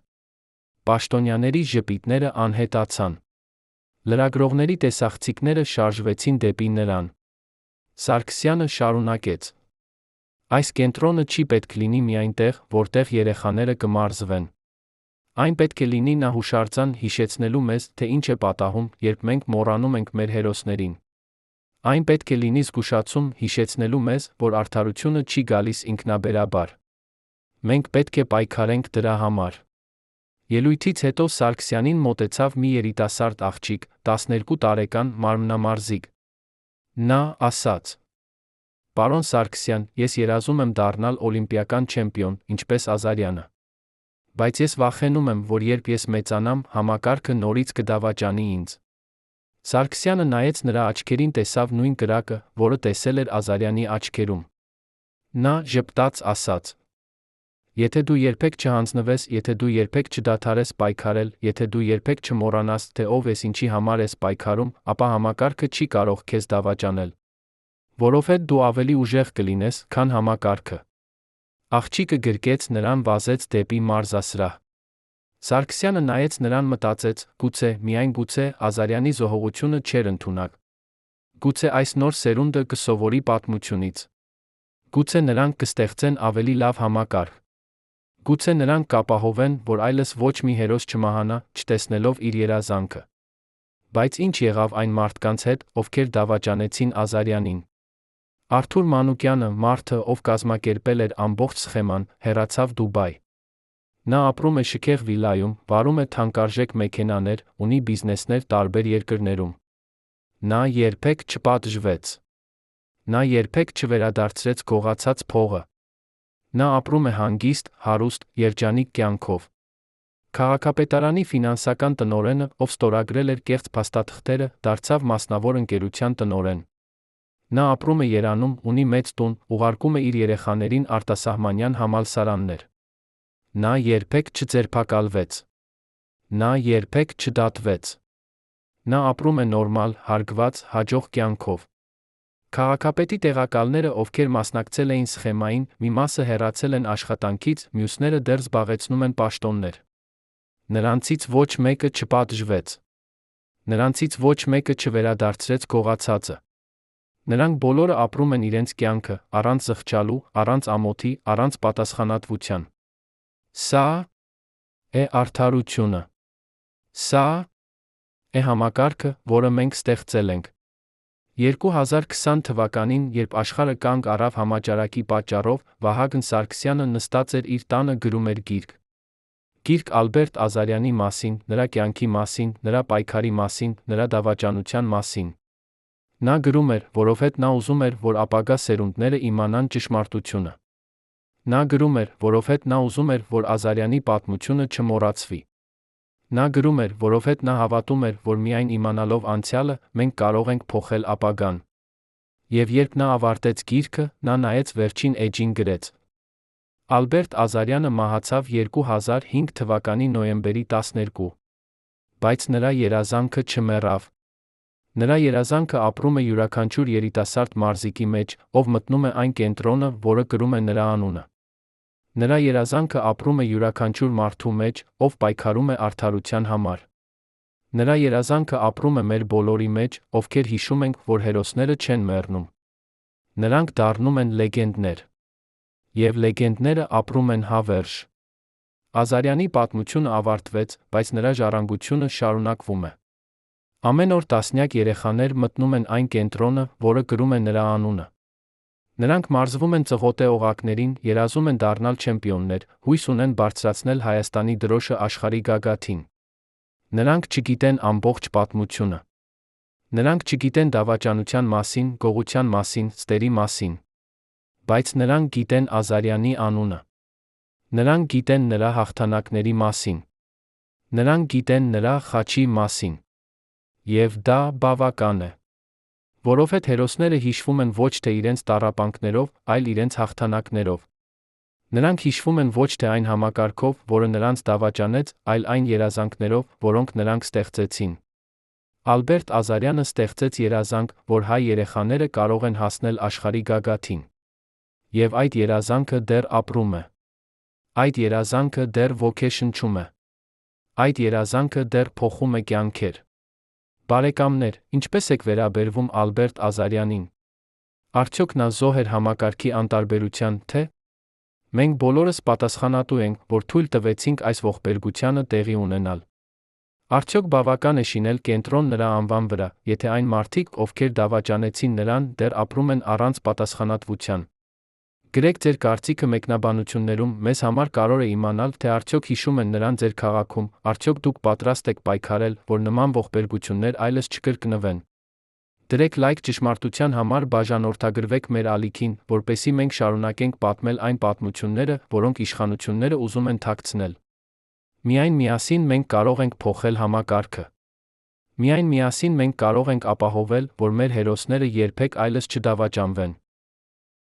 Պաշտոնյաների ժպիտները անհետացան։ Լրագրողների տեսախցիկները շարժվեցին դեպի նրան։ Սարգսյանը շարունակեց. «Այս կենտրոնը չի պետք լինի միայն տեղ, որտեղ երեխաները կմարզվեն։ Այն պետք է լինի նա հուշարձան հիշեցնելու մեզ, թե ինչ է պատահում, երբ մենք մոռանում ենք մեր հերոսներին։ Այն պետք է լինի զգուշացում հիշեցնելու մեզ, որ արդարությունը չի գալիս ինքնաբերաբար։ Մենք պետք է պայքարենք դրա համար»։ Ելույթից հետո Սարգսյանին մոտեցավ մի երիտասարդ աղջիկ, 12 տարեկան մարմնամարզիկ։ Նա ասաց. «Պարոն Սարգսյան, ես երազում եմ դառնալ օլիմպիական չեմպիոն, ինչպես Ազարյանը։ Բայց ես վախենում եմ, որ երբ ես մեծանամ, համակարգը նորից կդավաճանի ինձ»։ Սարգսյանը նայեց նրա աչքերին, տեսավ նույն կրակը, որը տեսել էր Ազարյանի աչքերում։ Նա ժպտաց ասաց. «Եթե դու երբեք չհանձնվես, եթե դու երբեք չդադարես պայքարել, եթե դու երբեք չմոռանաս, թե ով ես, ինչի համար ես պայքարում, ապա համակարգը չի կարող քեզ դավաճանել։ Որովհետև դու ավելի ուժեղ կլինես, քան համակարգը»։ Աղջիկը գրկեց նրան, վազեց դեպի մարզասրահ։ Սարգսյանը նայեց նրան, մտածեց, գուցե, միայն գուցե, Ազարյանի զոհողությունը չէր ընդունակ։ Գուցե այս նոր սերունդը կսովորի պատմությունից։ Գուցե նրանք կստեղծեն ավելի լավ համակարգ։ Գուցե նրանք կապահովեն, որ այլևս ոչ մի հերոս չմահանա, չտեսնելով իր երազանքը։ Բայց ինչ եղավ այն մարդկանց հետ, ովքեր դավաճանեցին Ազարյանին։ Արթուր Մանուկյանը, մարդը, ով կազմակերպել էր ամբողջ սխեման, հեռացավ Դուբայ։ Նա ապրում է շքեղ վիլայում, վարում է թանկարժեք մեքենաներ, ունի բիզնեսներ տարբեր երկրներում։ Նա երբեք չպատժվեց։ Նա երբեք չվերադարձրեց գողացած փողը։ Նա ապրում է հանգիստ, հարուստ, երջանիկ կյանքով։ Քաղաքապետարանի ֆինանսական տնօրենը, ով ստորագրել էր կեղծ փաստաթղթերը, դարձավ մասնավոր ընկերության տնօրեն։ Նա ապրում է Երանում, ունի մեծ տուն, ուղարկում է իր երեխաներին արտասահմանյան համալսարաններ։ Նա երբեք չձերբակալվեց։ Նա երբեք չդատվեց։ Նա ապրում է նորմալ, հարգված, հաջող կյանքով։ Քաղաքապետի տեղակալները, ովքեր մասնակցել էին սխեմային, մի մասը հեռացել են աշխատանքից, մյուսները դեռ զբաղեցնում են պաշտոններ։ Նրանցից ոչ մեկը չպատժվեց։ Նրանցից ոչ մեկը չվերադարձրեց գողացածը։ Նրանք բոլորը ապրում են իրենց կյանքը, առանց զղջալու, առանց ամոթի, առանց պատասխանատվության։ Սա է արդարությունը։ Սա է համակարգը, որը մենք ստեղծել ենք։ 2020 թվականին, երբ աշխարհը կանգ առավ համաճարակի պատճառով, Վահագն Սարգսյանը նստած էր իր տանը գրում էր գիրք։ Գիրք Ալբերտ Ազարյանի մասին, նրա կյանքի մասին, նրա պայքարի մասին, նրա դավաճանության մասին։ Նա գրում էր, որովհետև նա ուզում էր, որ ապագա սերունդները իմանան ճշմարտությունը։ Նա գրում էր, որովհետև նա ուզում էր, որ Ազարյանի պատմությունը չմոռացվի։ Նա գրում էր, որովհետև նա հավատում էր, որ միայն իմանալով անցյալը, մենք կարող ենք փոխել ապագան։ Եվ երբ նա ավարտեց գիրքը, նա նայեց վերջին էջին գրեց. Ալբերտ Ազարյանը մահացավ 2005 թվականի նոյեմբերի 12։ Բայց նրա երազանքը չմեռավ։ Նրա երազանքը ապրում է յուրաքանչյուր երիտասարդ մարզիկի մեջ, ով մտնում է այն կենտրոնը, որը կրում է նրա անունը։ Նրա երազանքը ապրում է յուրաքանչյուր մարդու մեջ, ով պայքարում է արդարության համար։ Նրա երազանքը ապրում է մեր բոլորի մեջ, ովքեր հիշում ենք, որ հերոսները չեն մեռնում։ Նրանք դառնում են լեգենդներ։ Եվ լեգենդները ապրում են հավերժ։ Ազարյանի պատմությունը ավարտվեց, բայց նրա ժառանգությունը շարունակվում է։ Ամեն օր տասնյակ երեխաներ մտնում են այն կենտրոնը, որը կրում է նրա անունը։ Նրանք մարզվում են ծղոտե օղակներին, երազում են դառնալ չեմպիոններ, հույս ունեն բարձրացնել Հայաստանի դրոշը աշխարհի գագաթին։ Նրանք չգիտեն ամբողջ պատմությունը։ Նրանք չգիտեն դավաճանության մասին, գողության մասին, ստերի մասին։ Բայց նրանք գիտեն Ազարյանի անունը։ Նրանք գիտեն նրա հաղթանակների մասին։ Նրանք գիտեն նրա խաչի մասին։ Եվ դա բավական է։ Որովհետև հերոսները հիշվում են ոչ թե իրենց տառապանքներով, այլ իրենց հաղթանակներով։ Նրանք հիշվում են ոչ թե այն համակարգով, որը նրանց դավաճանեց, այլ այն երազանքներով, որոնք նրանք ստեղծեցին։ Ալբերտ Ազարյանը ստեղծեց երազանք, որ հայ երեխաները կարող են հասնել աշխարհի գագաթին։ Եվ այդ երազանքը դեռ ապրում է։ Այդ երազանքը դեռ ոգեշնչում է։ Այդ երազանքը դեռ փոխում է կյանքեր։ Բարեկամներ, ինչպես եք վերաբերվում Ալբերտ Ազարյանին։ Արդյոք նա զոհ էր համակարգի անտարբերության, թե։ Մենք բոլորս պատասխանատու ենք, որ թույլ տվեցինք այս ողբերգությանը տեղի ունենալ։ Արդյոք բավական է շինել կենտրոն նրա անվան վրա, եթե այն մարդիկ, ովքեր դավաճանեցին նրան, դեռ ապրում են առանց պատասխանատվության։ Գրեք ձեր կարծիքը մեկնաբանություններում, մեզ համար կարևոր է իմանալ, թե արդյոք հիշում են նրան ձեր քաղաքում, արդյոք դուք պատրաստ եք պայքարել, որ նման ողբերգություններ այլևս չկրկնվեն։ Դրեք լայք ճշմարտության համար բաժանորդագրվեք մեր ալիքին, որպեսզի մենք շարունակենք պատմել այն պատմությունները, որոնք իշխանությունները ուզում են թաքցնել։ Միայն միասին մենք կարող ենք փոխել համակարգը։ Միայն միասին մենք կարող ենք ապահովել, որ մեր հերոսները երբեք այլևս չդավաճանվեն։